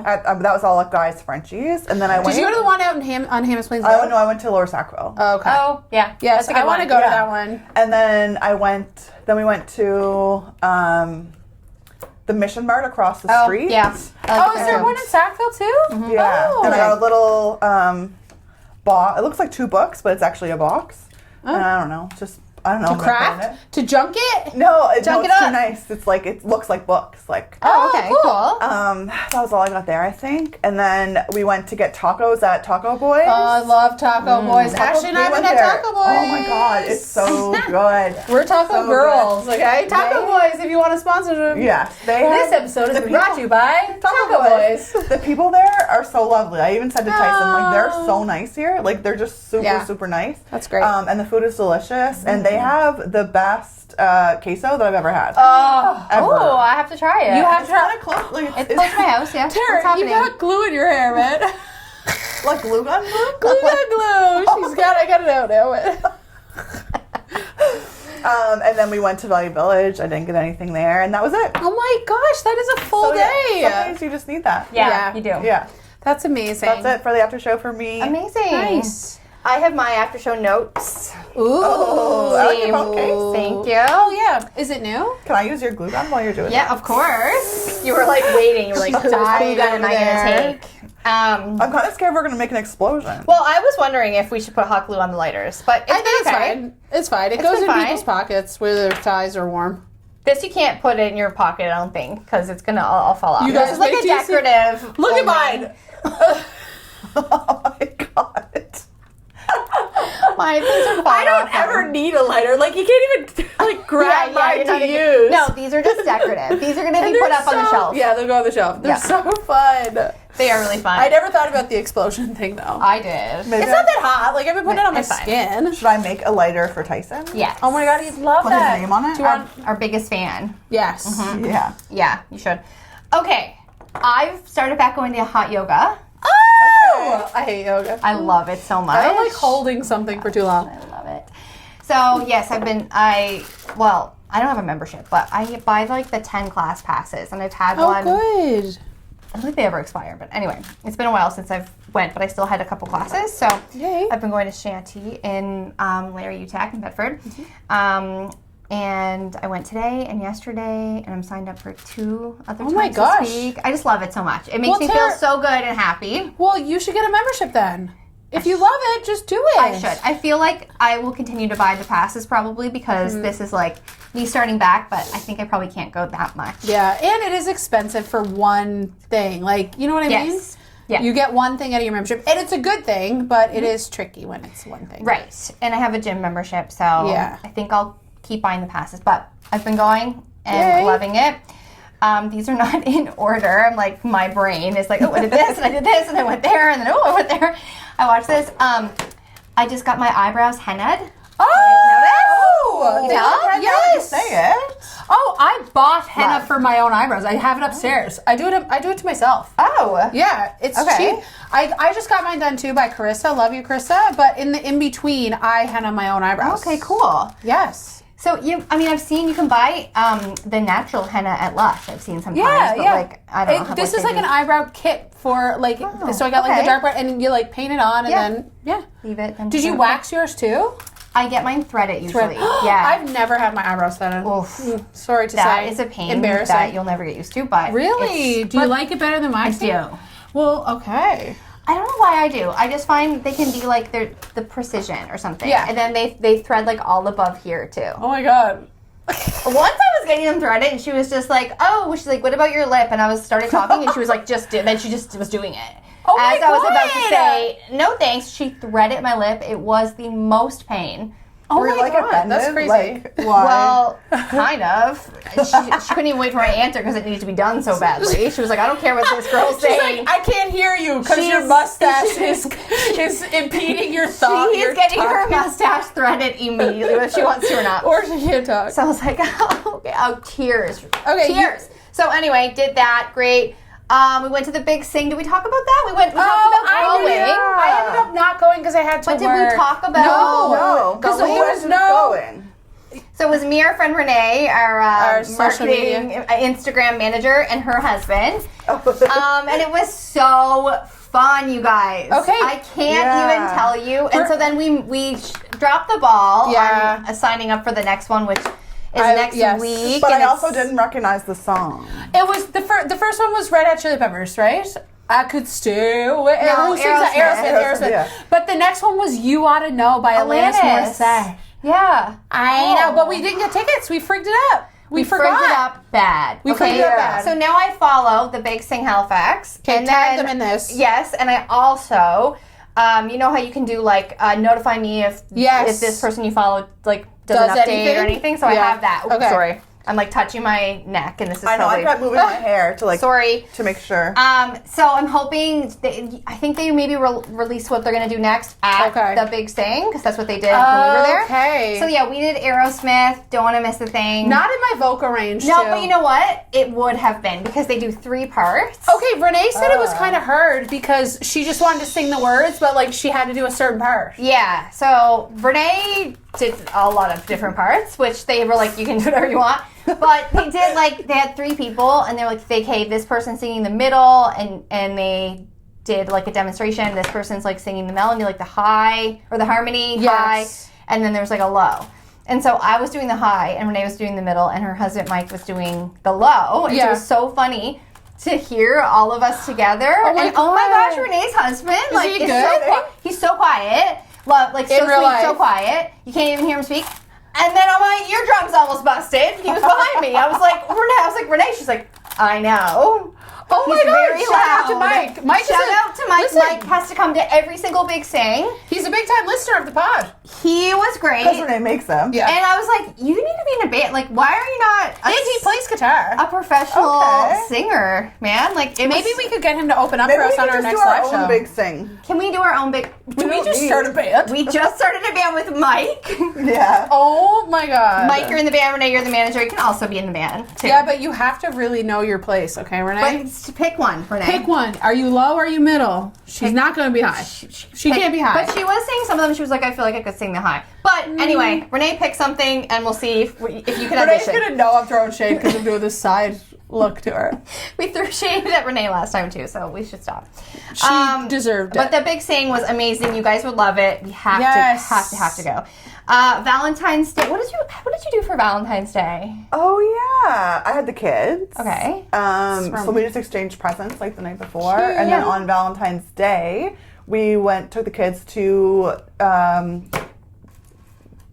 brand new. That was all at Guy's Frenchies, and then I went. Did you go to the one out on Hammond's Plains? I went to Lower Sackville. Oh, okay. Oh yeah. Yes, That's a good I want to one. go to that one. And then we went to the Mission Mart across the street. Yeah. Oh, is there one in Sackville too? Yeah. Oh. And I got a little box. It looks like 2 books, but it's actually a box. And I don't know. I don't know. To I'm gonna put in craft? it. To junk it? No, it's Junk it too up. nice. It's like it looks like books. Like Oh, okay, cool. that was all I got there, I think. And then we went to get tacos at Taco Boys. Oh, I love Taco Boys. Ashley and I We went went at there. Taco Boys. Oh my god, it's so good. We're Taco So girls, good. okay? Taco Boys, if you want to sponsor them. Yes, they This have, episode the is brought to you by Taco Boys. The people there are so lovely. I even said to Tyson, like, they're so nice here. Like, they're just super, super nice. That's great. And the food is delicious. And they have the best queso that I've ever had. Ever. Oh, I have to try it. You have It's to kind of close. Like, It's close to my house. Yeah. What's Tara, you happening? got glue in your hair, man. like glue gun glue? Glue. I got it out now. And then we went to Valley Village. I didn't get anything there, and that was it. Oh my gosh, that is a full So, yeah, day. some days you just need that. Yeah, you do. Yeah. That's amazing. That's it for the after show for me. Amazing. Nice. I have my after show notes. Ooh. I like your phone case. Thank you. Oh yeah. Is it new? Can I use your glue gun while you're doing Yeah, of course. You were like waiting. You were like, whose dying glue gun am I over going there. to take? I'm kind of scared we're going to make an explosion. Well, I was wondering if we should put hot glue on the lighters, but it's I think it's okay. fine. It's fine. It It's goes been in fine. people's pockets where their ties are warm. This you can't put in your pocket, I don't think, because it's gonna all fall off. You This guys is like wait a till you see- decorative. Look at only. mine. Oh my god. My things are I falling don't off. ever need a lighter. Like, you can't even, like, grab mine you're to not use. No, these are just decorative. These are going to And be put they're up on the shelf. Yeah, they'll go on the shelf. They're Yeah. so fun. They are really fun. I never thought about the explosion thing, though. I did. Maybe It's not that hot. Like, I've been putting it on my It's fine. skin. Should I make a lighter for Tyson? Yes. Oh my god, he'd love Put his that. name on it? Do you want? Our biggest fan. Yes. Yeah. Yeah, you should. Okay. I've started back going to hot yoga. Oh! I hate yoga. I love it so much. I don't like holding something for too long. I love it. So, yes, I don't have a membership, but I buy like the 10 class passes, and I've had one. good. I don't think they ever expire, but anyway, it's been a while since I've went, but I still had a couple classes. So Yay. I've been going to Shanty in Larry UTAC in Bedford. And I went today and yesterday, and I'm signed up for 2 other times my gosh. this week. I just love it so much. It makes me feel so good and happy. Well, you should get a membership then. If you love it, just do it. I should. I feel like I will continue to buy the passes probably because this is like me starting back, but I think I probably can't go that much. Yeah, and it is expensive for one thing. Like, you know what I mean? Yes. Yeah. You get one thing out of your membership, and it's a good thing, but it is tricky when it's one thing. Right. And I have a gym membership, so Yeah. I think I'll keep buying the passes. But I've been going and Yay. loving it. These are not in order. I'm like, my brain is like, oh, I did this, and I did this, and I went there, and then, oh, I went there. I watched this. I just got my eyebrows hennaed. Oh! You know? Yes! Say it. Oh, I bought henna Love. for my own eyebrows. I have it upstairs. I do it to myself. Oh. Yeah, it's Okay. cheap. I just got mine done too by Carissa. Love you, Carissa. But in between, I henna my own eyebrows. Okay, cool. Yes. So I've seen you can buy the natural henna at Lush. I've seen sometimes, but like I don't know. How This much is they like do. an eyebrow kit for like. So I got like okay. the dark brown, and you like paint it on, and Yeah. then Leave it. And Did you wax yours too? I get mine threaded usually. Yeah. I've never had my eyebrows threaded. Oof. Sorry to That say. is a pain Embarrassing. that you'll never get used to, but Really? it's- Do you like it better than mine? I do. Well, okay. I don't know why I do. I just find they can be like the precision or something. Yeah. And then they thread like all above here too. Oh my god. Once I was getting them threaded and she was just like, oh, she's like, what about your lip? And I started talking and she was like, then she just was doing it. Oh my As I was about to God. say, no thanks, she threaded my lip. It was the most pain. Oh Were you my like god. offended? That's crazy. Like, why? Well, kind of. She couldn't even wait for my answer because it needed to be done so badly. She was like, I don't care what this girl's She's saying. like, I can't hear you because your She's- mustache is impeding your thought. She your is getting her talking. mustache threaded immediately, whether she wants to or not. Or she can't talk. So I was like, oh, okay, oh, tears. Okay, Tears. So anyway, did that. Great. We went to the big sing. Did we talk about that? We talked about going. I ended up not going because I had to But did work. we talk about? no. because But there where was is it no- going? So it was me, our friend Renee, our social marketing media. Instagram manager, and her husband. And it was so fun, you guys. Okay. I can't Yeah. even tell you. And so then we dropped the ball Yeah. on signing up for the next one, which is next yes. week. But and I also it's- didn't recognize the song. It was the first one was Red Hot Chili Peppers, right? I could still. No, Who sings that? Aerosmith. Aerosmith. Yeah. But the next one was You Ought to Know by Alanis Morissette. Yeah. I know, but we didn't get tickets. We freaked it up. We forgot. Freaked it up bad. We freaked it up bad. So now I follow the Big Sing Halifax. Okay, tag them in this. Yes, and I also, you know how you can do like notify me if this person you follow like does an update anything? or anything. So I Yeah. have that. Oops, Okay. Sorry, I'm like touching my neck, and this is I know. probably. I kept moving my hair to like Sorry. to make sure. So I'm hoping. I think they maybe release what they're gonna do next at the Big Sing because that's what they did when we were there. Okay. So yeah, we did Aerosmith. Don't want to miss a thing. Not in my vocal range. No, too. but you know what? It would have been because they do 3 parts. Okay, Renee said it was kind of hard because she just wanted to sing the words, but like she had to do a certain part. Yeah. So Renee did a lot of different parts, which they were like, you can do whatever you want. But they did they had 3 people, and they're like, hey, this person's singing the middle, and they did like a demonstration. This person's like singing the melody, like the high or the harmony high, and then there's like a low. And so I was doing the high, and Renee was doing the middle, and her husband Mike was doing the low. And it was so funny to hear all of us together. Oh my and oh my God. gosh, Renee's husband, like, he is good? he's so quiet. Love, like, so In real sweet, life. so quiet. You can't even hear him speak. And then my eardrums almost busted. He was behind me. I was like, Renee. She's like, I know. Oh my He's God! very Shout out to loud. Mike. Mike Shout out to Mike. Listen, Mike has to come to every single big sing. he's a big time listener of the pod. He was great. Because Renee makes them. Yeah. And I was like, you need to be in a band. Like, why are you not And he plays guitar. a professional Okay. singer, man? Like, Maybe we could get him to open up Maybe for we us on can our just next do our live own show. big sing. Can we do our own big? Did we don't just need- start a band? We just started a band with Mike. Yeah. Oh my God. Mike, you're in the band. Renee, you're the manager. You can also be in the band too. Yeah, but you have to really know your place, okay, Renee? But pick one, Renee. Pick one. Are you low or are you middle? She's not going to be high. She can't be high. But she was saying some of them. She was like, I feel like I could sing the high. But anyway, Renee, pick something, and we'll see if you can Renee's audition. going to know I'm throwing shade because I'm doing this side look to her. We threw shade at Renee last time too, so we should stop. She deserved it. But the big sing was amazing. You guys would love it. We have to go. Valentine's Day. What did you do for Valentine's Day? Oh yeah, I had the kids. Okay. So we just exchanged presents like the night before, and then on Valentine's Day we took the kids to.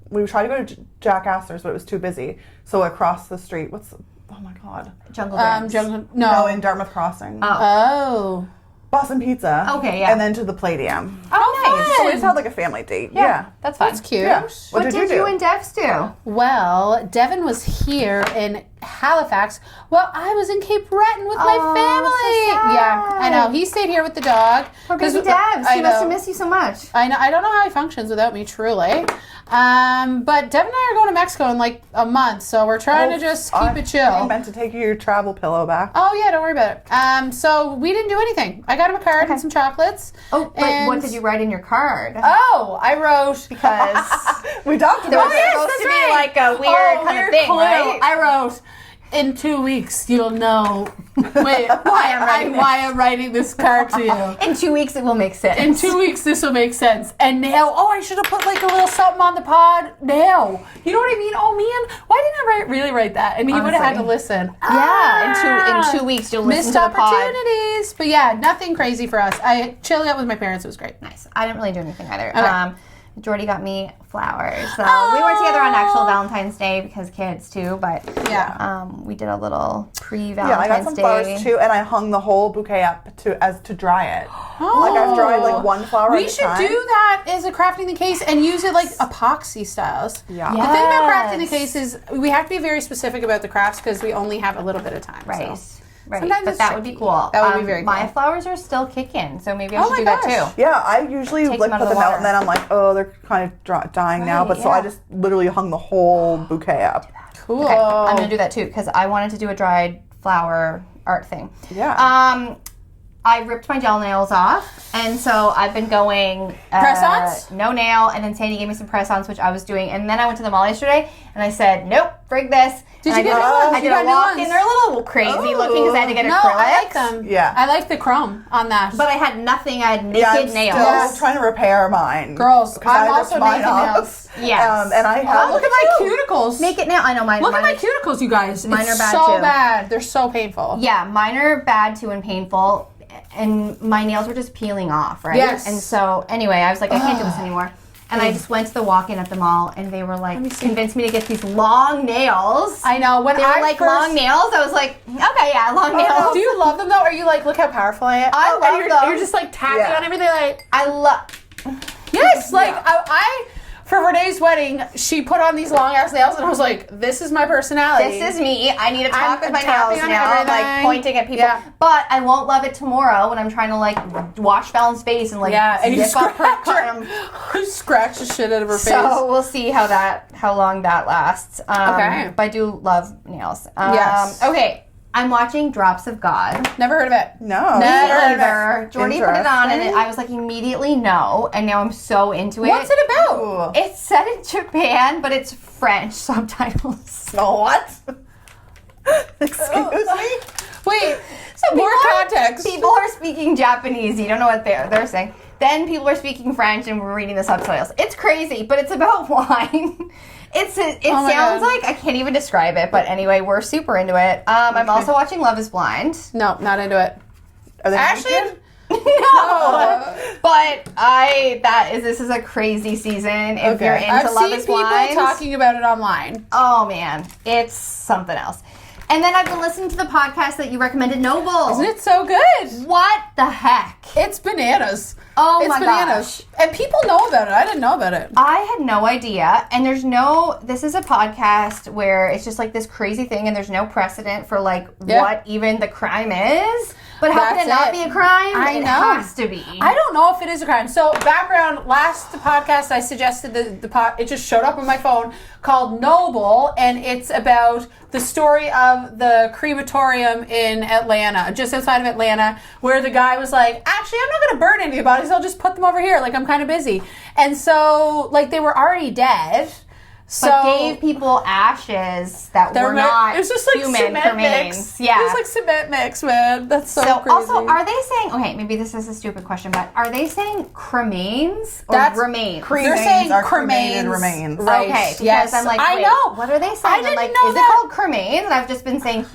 We tried to go to Jack Astor's, but it was too busy. So across the street, oh my God, Jungle Dance. no, in Dartmouth Crossing, Oh. Boston Pizza. Okay, yeah. and then to the Palladium. Oh, nice. So we just had like a family date. Yeah, That's fun. That's cute. yeah. What did did you you do? and Devs do? Well, Devin was here in Halifax. Well, I was in Cape Breton with my family. so sad. Yeah, I know. He stayed here with the dog. Poor baby 'Cause- Devs. I He must know. have missed you so much. I know. I don't know how he functions without me, truly. But Devin and I are going to Mexico in like a month, so we're trying to just keep it I chill. meant to take your travel pillow back. Oh yeah, don't worry about it. So we didn't do anything. I got him a card and some chocolates. Oh, but and what did you write in your card? Oh, I wrote Because We talked there about was it. supposed to be like a weird kind of thing, clue. right? I wrote, in 2 weeks you'll know why I'm writing this card to you. In 2 weeks, it will make sense. In 2 weeks this will make sense. And now, I should have put like a little something on the pod now. You know what I mean? Oh man, why didn't I really write that? And he would have had to listen. Yeah, in 2 weeks, you'll listen Missed to the pod. opportunities. But yeah, nothing crazy for us. I chilled out with my parents. It was great. Nice. I didn't really do anything either. Okay. Jordy got me flowers. So we weren't together on actual Valentine's Day because kids too, but Yeah. we did a little Yeah, pre-Valentine's I got some Day. flowers too, and I hung the whole bouquet up to dry it. Like I've dried like one flower at We a should time. do that as a crafting the case and use it like epoxy styles. Yeah. The thing about Yes. crafting the case is we have to be very specific about the crafts because we only have a little bit of time. Right. So. Right. Sometimes But it's that would be tricky. cool. That would be very My cool. flowers are still kicking, so maybe I Oh should my do that gosh. too. Yeah, I usually Take like them out put of the them out, water. and then I'm like, oh, they're kind of dying now. Right, But so I yeah. just literally hung the whole bouquet up. Cool. Okay, I'm gonna do that too because I wanted to do a dried flower art thing. Yeah. I ripped my gel nails off, and so I've been going Press-ons? no nail, and then Sandy gave me some press-ons, which I was doing, and then I went to the mall yesterday, and I said, nope, frig this. Did And you I get new ones? I You did got a new walk-in. ones? They're a little crazy looking because I had to get No, acrylics. I like them. Yeah. I like the chrome on that. But I had nothing. I had naked Yeah, I'm nails. still trying to repair mine. Girls, 'Cause I I'm ripped also mine naked off. nails. Yes. And I have. Oh, look at my cuticles. Naked nail. I know mine. Look at mine my cuticles, you guys. Mine It's are bad, so too. bad. They're so painful. Yeah, mine are bad too and painful, and my nails were just peeling off, right? Yes. And so, anyway, I was like, I can't do this anymore. And I just went to the walk-in at the mall, and they were like, convinced me to get these long nails. I know. When They were I like first, long nails. I was like, okay, yeah, long nails. Do you love them though? Are you like, look how powerful I am? I And love you're, them. You're just like tapping Yeah. on everything. Like, I love. yes, like I for Renee's wedding, she put on these long ass nails, and I was like, this is my personality. This is me. I need to talk I'm with my tapping nails on now, like everything. pointing at people. Yeah. But I won't love it tomorrow when I'm trying to like wash Fallon's face and like and you zip up her. scratch, scratch the shit out of her face. So we'll see how long that lasts. Okay. But I do love nails. Yes. Okay. I'm watching Drops of God. Never heard of it. No. Never heard of it. Either. Jordy put it on, and Interesting. I was like immediately no, and now I'm so into it. What's it about? Ooh. It's set in Japan, but it's French subtitles. Oh, what? Excuse me? Wait, So more people are- context. People are speaking Japanese. You don't know what they're saying. Then people are speaking French, and we're reading the subtitles. It's crazy, but it's about wine. It Oh my sounds God. like I can't even describe it, but anyway, we're super into it. I'm also watching Love Is Blind. No, not into it. Are they Ashley? naked? No, but this is a crazy season. If you're into I've Love seen Is people Blind, talking about it online. oh man, it's something else. And then I've been listening to the podcast that you recommended, Noble. Isn't it so good? What the heck? It's bananas. Oh It's my bananas. gosh. And people know about it. I didn't know about it. I had no idea. And this is a podcast where it's just like this crazy thing and there's no precedent for like what even the crime is. But how can it not be a crime? I it know. has to be. I don't know if it is a crime. So background, last podcast I suggested it just showed up on my phone called Noble, and it's about the story of the crematorium in Atlanta, just outside of Atlanta, where the guy was like, actually, I'm not going to burn any of the bodies. I'll just put them over here. Like, I'm kind of busy. And so, like, they were already dead. So but gave people ashes that were not it was just like human cement remains. mix. Yeah. It was like cement mix, man. That's so crazy. Also, are they saying, okay, maybe this is a stupid question, but are they saying cremains or That's remains? They're saying are cremains. remains. Right. Okay, because Yes. I'm like, I wait, know. what are they saying? I I'm didn't like, know is that. it called cremains? And I've just been saying,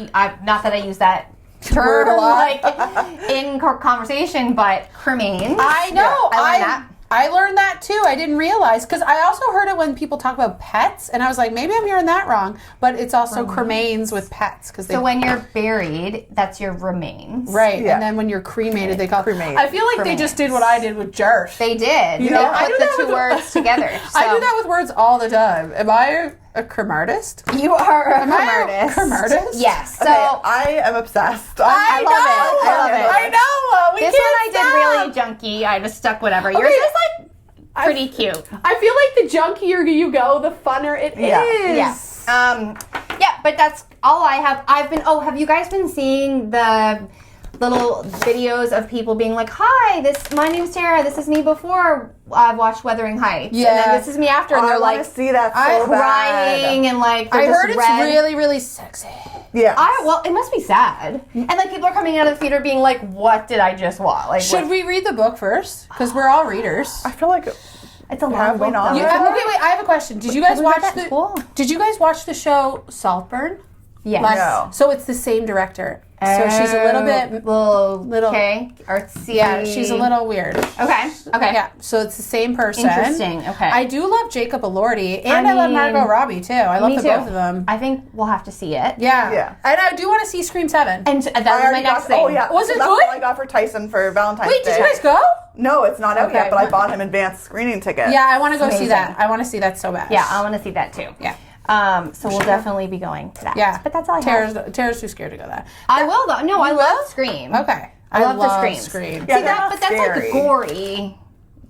not that I use that Word term a lot. like in conversation, but cremains. I know. I learned that. I learned that too. I didn't realize because I also heard it when people talk about pets, and I was like, maybe I'm hearing that wrong. But it's also cremains with pets because So when you're buried, that's your remains. right, Yeah. and then when you're cremated, they call Cremated. I feel like they just did what I did with Jert. They did. You know, I they do put that the two with- words together. I So do that with words all the time. Am I a cremartist? You are a Am I a crematis. cremartist? Yes. So Okay, I am obsessed. I love it. I love it. I know. We this one can't I stop. did really junky. I just stuck whatever. Yours Okay, is like pretty cute. I feel like the junkier you go, the funner it Yeah. is. Yes. Yeah, but that's all I have. Have you guys been seeing the little videos of people being like, hi, my name's Tara, this is me before I've watched Wuthering Heights. Yeah. And then this is me after, and I they're want like to see that so I'm crying bad. and like they're I just heard it's red. really, really sexy. Yeah. Well, it must be sad. And like people are coming out of the theater being like, what did I just watch? Like, Should we read the book first? Because we're all readers. I feel like It's a long Have we book, not? though. Yeah. Okay, wait. I have a question. Did you guys we read watch that in school? Did you guys watch the show Saltburn? Yes. No. So it's the same director. So she's a little bit. little okay, artsy. Yeah, she's a little weird. Okay. Okay. Yeah, so it's the same person. Interesting. Okay. I do love Jacob Elordi, and I love mean, Margot Robbie too. I love Me the too. both of them. I think we'll have to see it. Yeah. Yeah. And I do want to see Scream 7. And that I was my already next got, thing. oh yeah, Was it that's good? what I got for Tyson for Valentine's Wait, Day. did you guys go? No, it's not out Okay. yet, but I bought him advanced screening tickets. Yeah, I want to go see amazing. that. I want to see that so bad. Yeah, I want to see that too. Yeah. So we'll definitely be going to that. Yeah. But that's all I have. Tara's too scared to go that. I will though. No, I will? love Scream. Okay. I love the love screams. Scream. Yeah, See they're that, not but that's scary. like gory,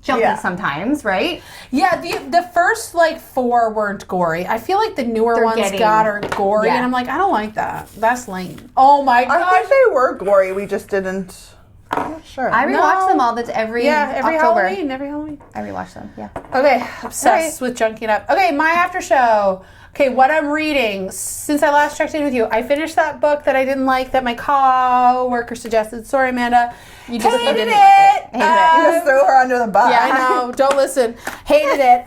jumpy Yeah. sometimes, right? Yeah, the first like 4 weren't gory. I feel like the newer They're ones getting- are gory, Yeah. and I'm like, I don't like that. That's lame. Oh my I god. think they were gory. We just didn't. I'm not sure. I rewatch No. them every Every October. Halloween. Every Halloween. I rewatch them. Yeah. Okay, obsessed with junking up. Okay, my after show. Okay, what I'm reading. Since I last checked in with you, I finished that book that I didn't like that my co-worker suggested. Sorry, Amanda. You just Hated didn't it. like it. Hated it. You just threw her under the bus. Yeah, I know. Don't listen. Hated it.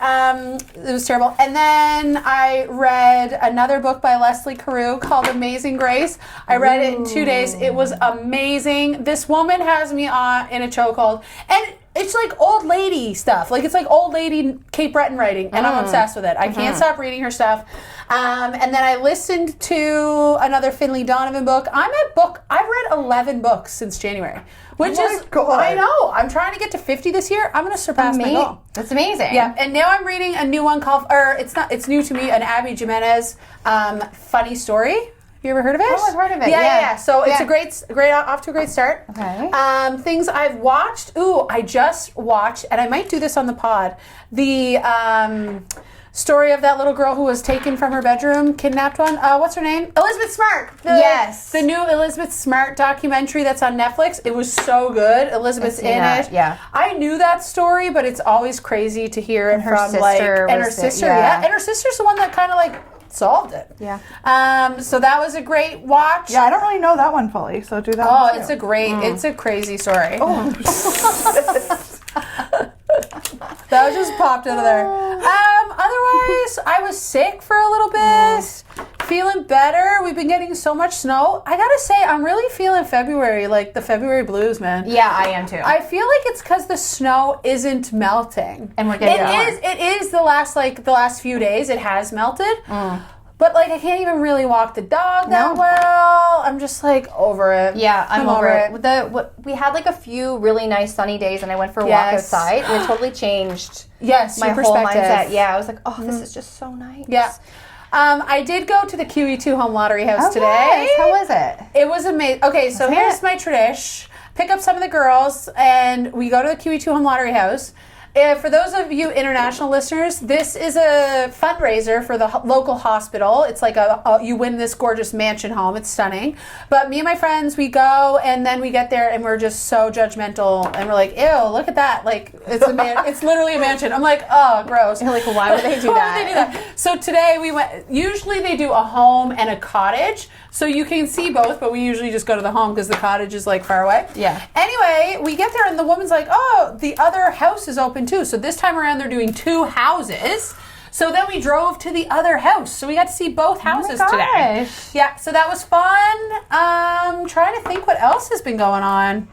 It was terrible. And then I read another book by Leslie Carew called Amazing Grace. I read it in 2 days. It was amazing. This woman has me on in a chokehold. And it's like old lady stuff. Like it's like old lady Kate Breton writing. And I'm obsessed with it. I can't stop reading her stuff. And then I listened to another Finley Donovan book. I've read 11 books since January. Which Oh my is, God. I know. I'm trying to get to 50 this year. I'm going to surpass my goal. That's amazing. Yeah, and now I'm reading a new one called, it's new to me, an Abby Jimenez funny story. Have you ever heard of it? Oh, I've heard of it, Yeah, yeah. yeah. So it's Yeah. a great, off to a great start. Okay. Things I've watched. Ooh, I just watched, and I might do this on the pod, the story of that little girl who was taken from her bedroom, kidnapped one. What's her name? Elizabeth Smart. Yes. The new Elizabeth Smart documentary that's on Netflix. It was so good. Elizabeth's seen in that, it. yeah. I knew that story, but it's always crazy to hear it her from sister like, and her was the- sister, yeah. and her sister's the one that kind of like solved it. Yeah. So that was a great watch. Yeah, I don't really know that one fully, so do that Oh, one too. it's a great, it's a crazy story. That just popped out of there. Otherwise, I was sick for a little bit. Feeling better. We've been getting so much snow. I gotta say, I'm really feeling February, like the February blues, man. Yeah, I am too. I feel like it's because the snow isn't melting, And we're getting warmer. It is the last few days. It has melted, But like I can't even really walk the dog that well. I'm just like over it. Yeah, I'm over it. We had like a few really nice sunny days, and I went for a walk outside, and it totally changed my whole mindset. Yeah, I was like, oh, this is just so nice. Yeah. I did go to the QE2 home lottery house today. Nice. How was it? It was amazing. Okay, so here's my tradition. Pick up some of the girls, and we go to the QE2 home lottery house. For those of you international listeners, this is a fundraiser for the local hospital. It's like you win this gorgeous mansion home. It's stunning. But me and my friends, we go, and then we get there, and we're just so judgmental, and we're like, ew, look at that. Like, it's literally a mansion. I'm like, oh, gross. You're like, why would they do that? Why would they do that? So today we went, usually they do a home and a cottage, so you can see both, but we usually just go to the home because the cottage is like far away. Yeah. Anyway, we get there, and the woman's like, oh, the other house is open too. So this time around, they're doing 2 houses. So then we drove to the other house. So we got to see both houses today. Yeah, so that was fun. Trying to think what else has been going on.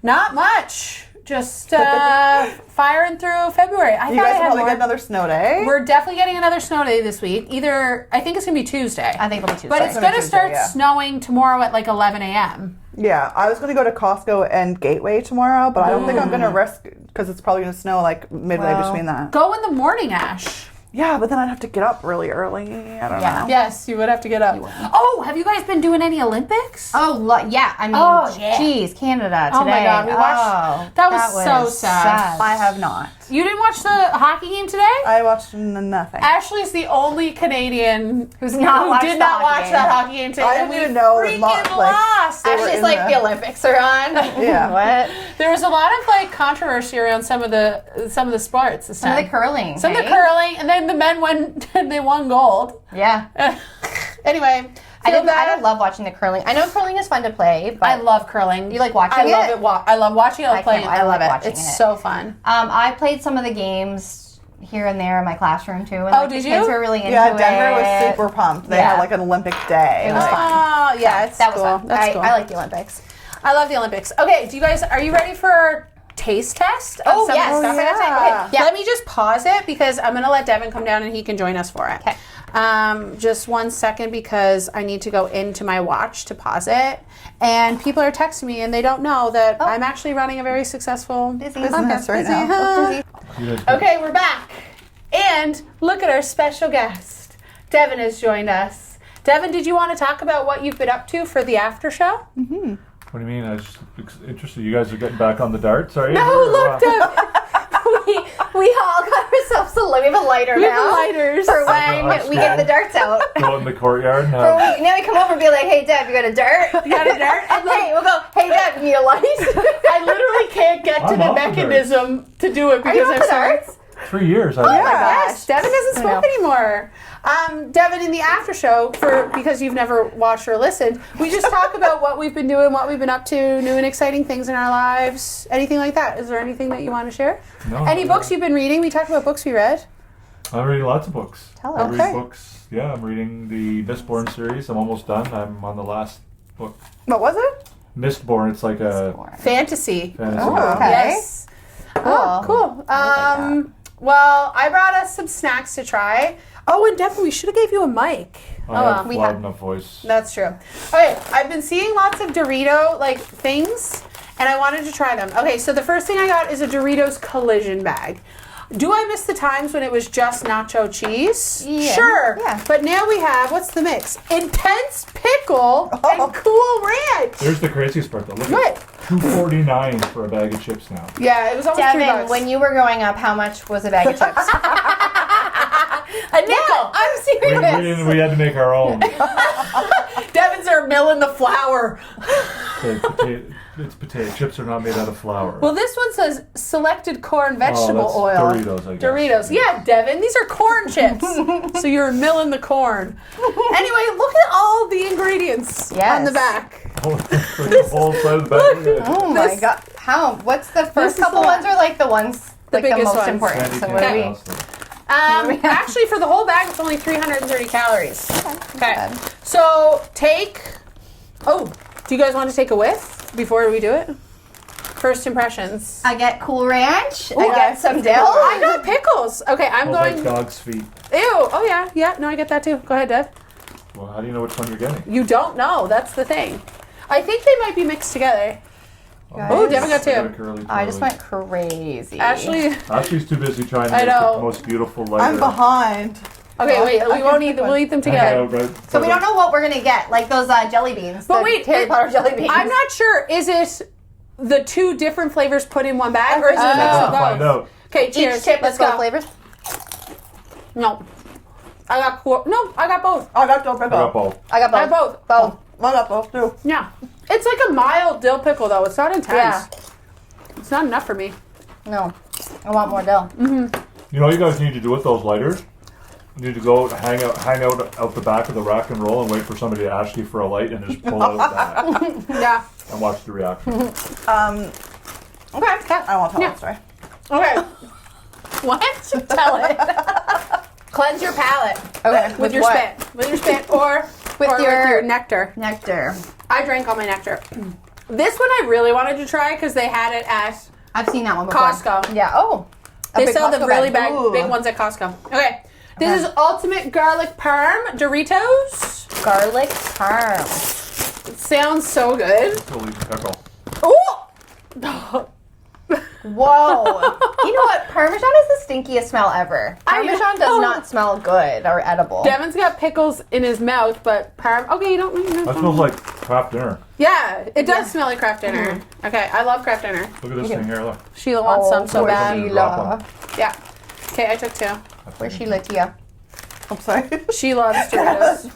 Not much. Just firing through February. You guys will probably get another snow day. We're definitely getting another snow day this week. I think it's going to be Tuesday. I think it'll be Tuesday. But it's going to start snowing tomorrow at like 11 a.m. Yeah, I was going to go to Costco and Gateway tomorrow, but I don't think I'm going to risk, because it's probably going to snow like midway between that. Go in the morning, Ash. Yeah, but then I'd have to get up really early. I don't know. Yes, you would have to get up. Oh, have you guys been doing any Olympics? Oh, yeah. I mean, geez, Canada today. Oh my God, we watched. That was so sad. I have not. You didn't watch the hockey game today? I watched nothing. Ashley's the only Canadian who did not watch that hockey game today. I didn't even know freaking lost. Ashley's like, the Olympics are on. Yeah. What? There was a lot of like controversy around some of the sports this time. Some of the curling. Some of the curling, and then the men won gold. Yeah. Anyway. I don't love watching the curling. I know curling is fun to play, but I love curling. You like watching it? I love watching it. I love playing it. I love it. It's it. so fun. I played some of the games here and there in my classroom too. And did the you? Kids were really into it. Yeah, Denver was super pumped. They had like an Olympic day. It was fun. Oh, yeah, that was cool. fun. That's cool. I like the Olympics. I love the Olympics. Okay, are you ready for our taste test? Oh, yes. Okay, let me just pause it because I'm going to let Devin come down and he can join us for it. Okay. Just 1 second because I need to go into my watch to pause it. And people are texting me and they don't know that I'm actually running a very successful business right now. Okay, we're back. And look at our special guest. Devin has joined us. Devin, did you want to talk about what you've been up to for the after show? Mm-hmm. What do you mean? I was just interested. You guys are getting back on the darts, are you? No, look, Devin. We all got ourselves we have a lighter now. We have lighters. For when we get the darts out. Go out in the courtyard. Now we come over and be like, hey, Deb, you got a dart? You got a dart? And hey, we'll go, hey, Deb, you need a light? I literally can't get to the mechanism to do it because I'm sorry. 3 years. Oh my gosh, Devin doesn't smoke anymore. Devin, in the after show, because you've never watched or listened, we just talk about what we've been doing, what we've been up to, new and exciting things in our lives, anything like that. Is there anything that you want to share? No. Any books you've been reading? We talked about books we read. I'm reading lots of books. Tell us. I read books. Yeah, I'm reading the Mistborn series. I'm almost done. I'm on the last book. What was it? Mistborn. It's like a fantasy. Oh, okay. Yes. Cool. Oh, cool. Well, I brought us some snacks to try. Oh, and Devin, we should have gave you a mic. I have loud enough voice. That's true. Okay, I've been seeing lots of Dorito things, and I wanted to try them. Okay, so the first thing I got is a Doritos collision bag. Do I miss the times when it was just nacho cheese? Yeah. Sure. Yeah. But now we have, what's the mix? Intense pickle and Cool Ranch. Here's the craziest part, though. Look What? at $2.49 for a bag of chips now. Yeah, it was almost Devin, $3. when you were growing up, how much was a bag of chips? A nickel. I'm serious. We had to make our own. Devin's are milling the flour. It's potato. Chips are not made out of flour. Well, this one says selected corn vegetable that's oil. Doritos, I guess. Doritos. Yeah, Devin, these are corn chips. So you're milling the corn. Anyway, look at all the ingredients on the back. The whole side of the bag. Oh my god. What's the first couple ones are like the ones, the biggest most ones. important? So what are we? Actually, for the whole bag, it's only 330 calories. Okay. Good. So do you guys want to take a whiff before we do it? First impressions. I get Cool Ranch. Ooh, I get some dill. I got pickles. Okay, I'm Like going. dog's feet. Ew. Oh yeah. Yeah. No, I get that too. Go ahead, Dev. Well, how do you know which one you're getting? You don't know. That's the thing. I think they might be mixed together. Oh, Devin got Get a two. curly, I just curly. went crazy. Ashley's too busy trying to I make know. the most beautiful lighter. I'm behind. Okay, wait. We won't eat them. We'll eat them together. So we don't know what we're gonna get, like those jelly beans. But the wait, Harry Potter jelly beans. I'm not sure. Is it the two different flavors put in one bag, or is it a mix of Find both? out. Okay, cheers. Each chip Let's is both go. flavors. No, I got I got both. I got dill I got pickle. both. I got both. I both. Both. I got both too. Yeah, it's like a mild dill pickle though. It's not intense. Yeah. It's not enough for me. No, I want more dill. You know what you guys need to do with those lighters? You need to go hang out the back of the rack and roll and wait for somebody to ask you for a light and just pull out that Yeah. and watch the reaction. Okay. I won't tell Yeah. that story. Okay. What? Tell it. Cleanse your palate. Okay, With your what? spit. With your spit or With or your- with your nectar. Nectar. I drank all my nectar. This one I really wanted to try because they had it at I've seen that one before. Costco. Yeah. Oh. A They big sell the Costco really bag. big ones at Costco. Okay. This is Ultimate Garlic Parm Doritos. Garlic parm. It sounds so good. Still eating pickle. Oh! Whoa. You know what? Parmesan is the stinkiest smell ever. I know. Parmesan does not smell good or edible. Devin's got pickles in his mouth, but parm. Okay, you don't. That smells like craft dinner. Yeah, it does smell like craft dinner. Okay, I love craft dinner. Look at this thing here. Look. Sheila wants some so poor bad. Sheila. Yeah. Okay, I took two. Where's Sheila, Tia? I'm sorry. She loves Doritos.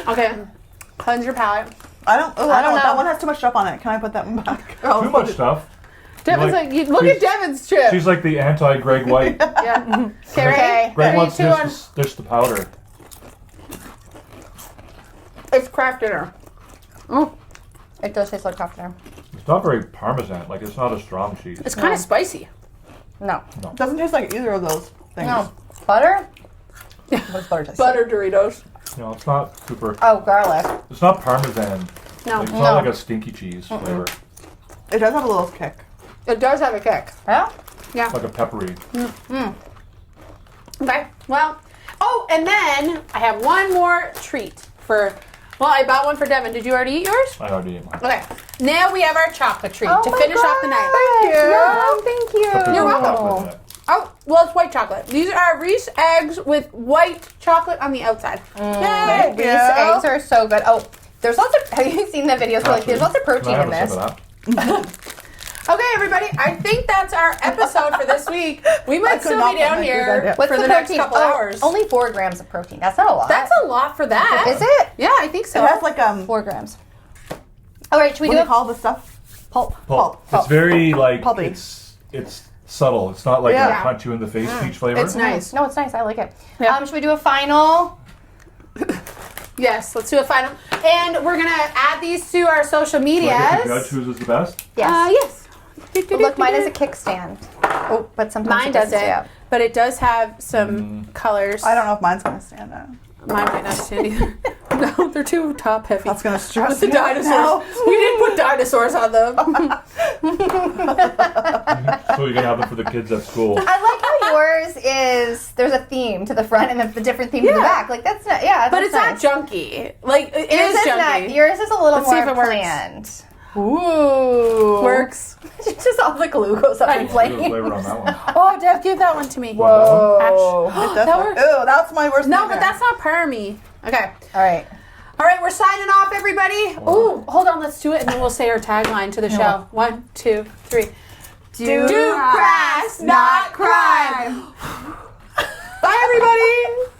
Okay, cleanse your palate. I don't know. That one has too much stuff on it. Can I put that one back? Oh, Too much stuff. Devin's like- look at she's- Devin's chip. She's like the anti-Greg White. Yeah. Okay, Okay. ready? Greg Three, wants two, one. just the powder. It's craft dinner. Mm. It does taste like craft dinner. It's not very parmesan. Like it's not a strong cheese. It's kind of spicy. No. It doesn't taste like either of those things. No. Butter? What does butter taste Butter Doritos. You know, it's not super. Oh, garlic. It's not parmesan. No. Like, it's No. not like a stinky cheese flavor. It does have a little kick. It does have a kick. Yeah? Yeah. Like a peppery. Okay. Well. Oh, and then I have one more treat for. Well, I bought one for Devin. Did you already eat yours? I already ate mine. Okay. Now we have our chocolate treat Oh to my finish off the night. Thank you. No, thank you. You're welcome. Oh, well, it's white chocolate. These are Reese eggs with white chocolate on the outside. Yay! These eggs are so good. Oh, there's lots of. Have you seen the videos? Like, there's lots of protein in this. Okay, everybody. I think that's our episode for this week. We might could still not be be down my here good idea. What's for the the next protein? couple hours. Only 4 grams of protein. That's not a lot. That's a lot for that. Is it? Yeah, I think so. It has like 4 grams. All right, should we what do do a you call the stuff? pulp? Pulp. It's very like Pulpy. it's subtle. It's not like Yeah. a punch you in the face peach flavor. It's nice. No, it's nice. I like it. Yeah. Should we do a final? Yes, let's do a final. And we're going to add these to our social Do I medias. get to judge whose is the best? Yes. Yes. Look, mine is a kickstand. Oh, but sometimes Mine it doesn't doesn't, stay up. but it does have some colors. I don't know if mine's gonna stand out. Mine might not stand either. No, they're too top heavy. That's gonna stress With the me out dinosaurs. now. We didn't put dinosaurs on them. So you're gonna have them for the kids at school. I like how yours is. There's a theme to the front and then the different theme to the Yeah. back. Like that's not. Yeah, But that's it's nice. not junky. Like, it Yours is junky. not. Yours is a little Let's see more if it works. planned. Ooh. Works. Just all the glue goes up in What's the flame. flavor on that one? Oh, Dev, give that one to me. Whoa. It does That work. works. Ew, that's my worst No, nightmare. but that's not permy. Okay. All right. All right, we're signing off, everybody. Ooh, hold on, let's do it, and then we'll say our tagline to the show. 1, 2, 3. Do crass, not crime. Bye, everybody.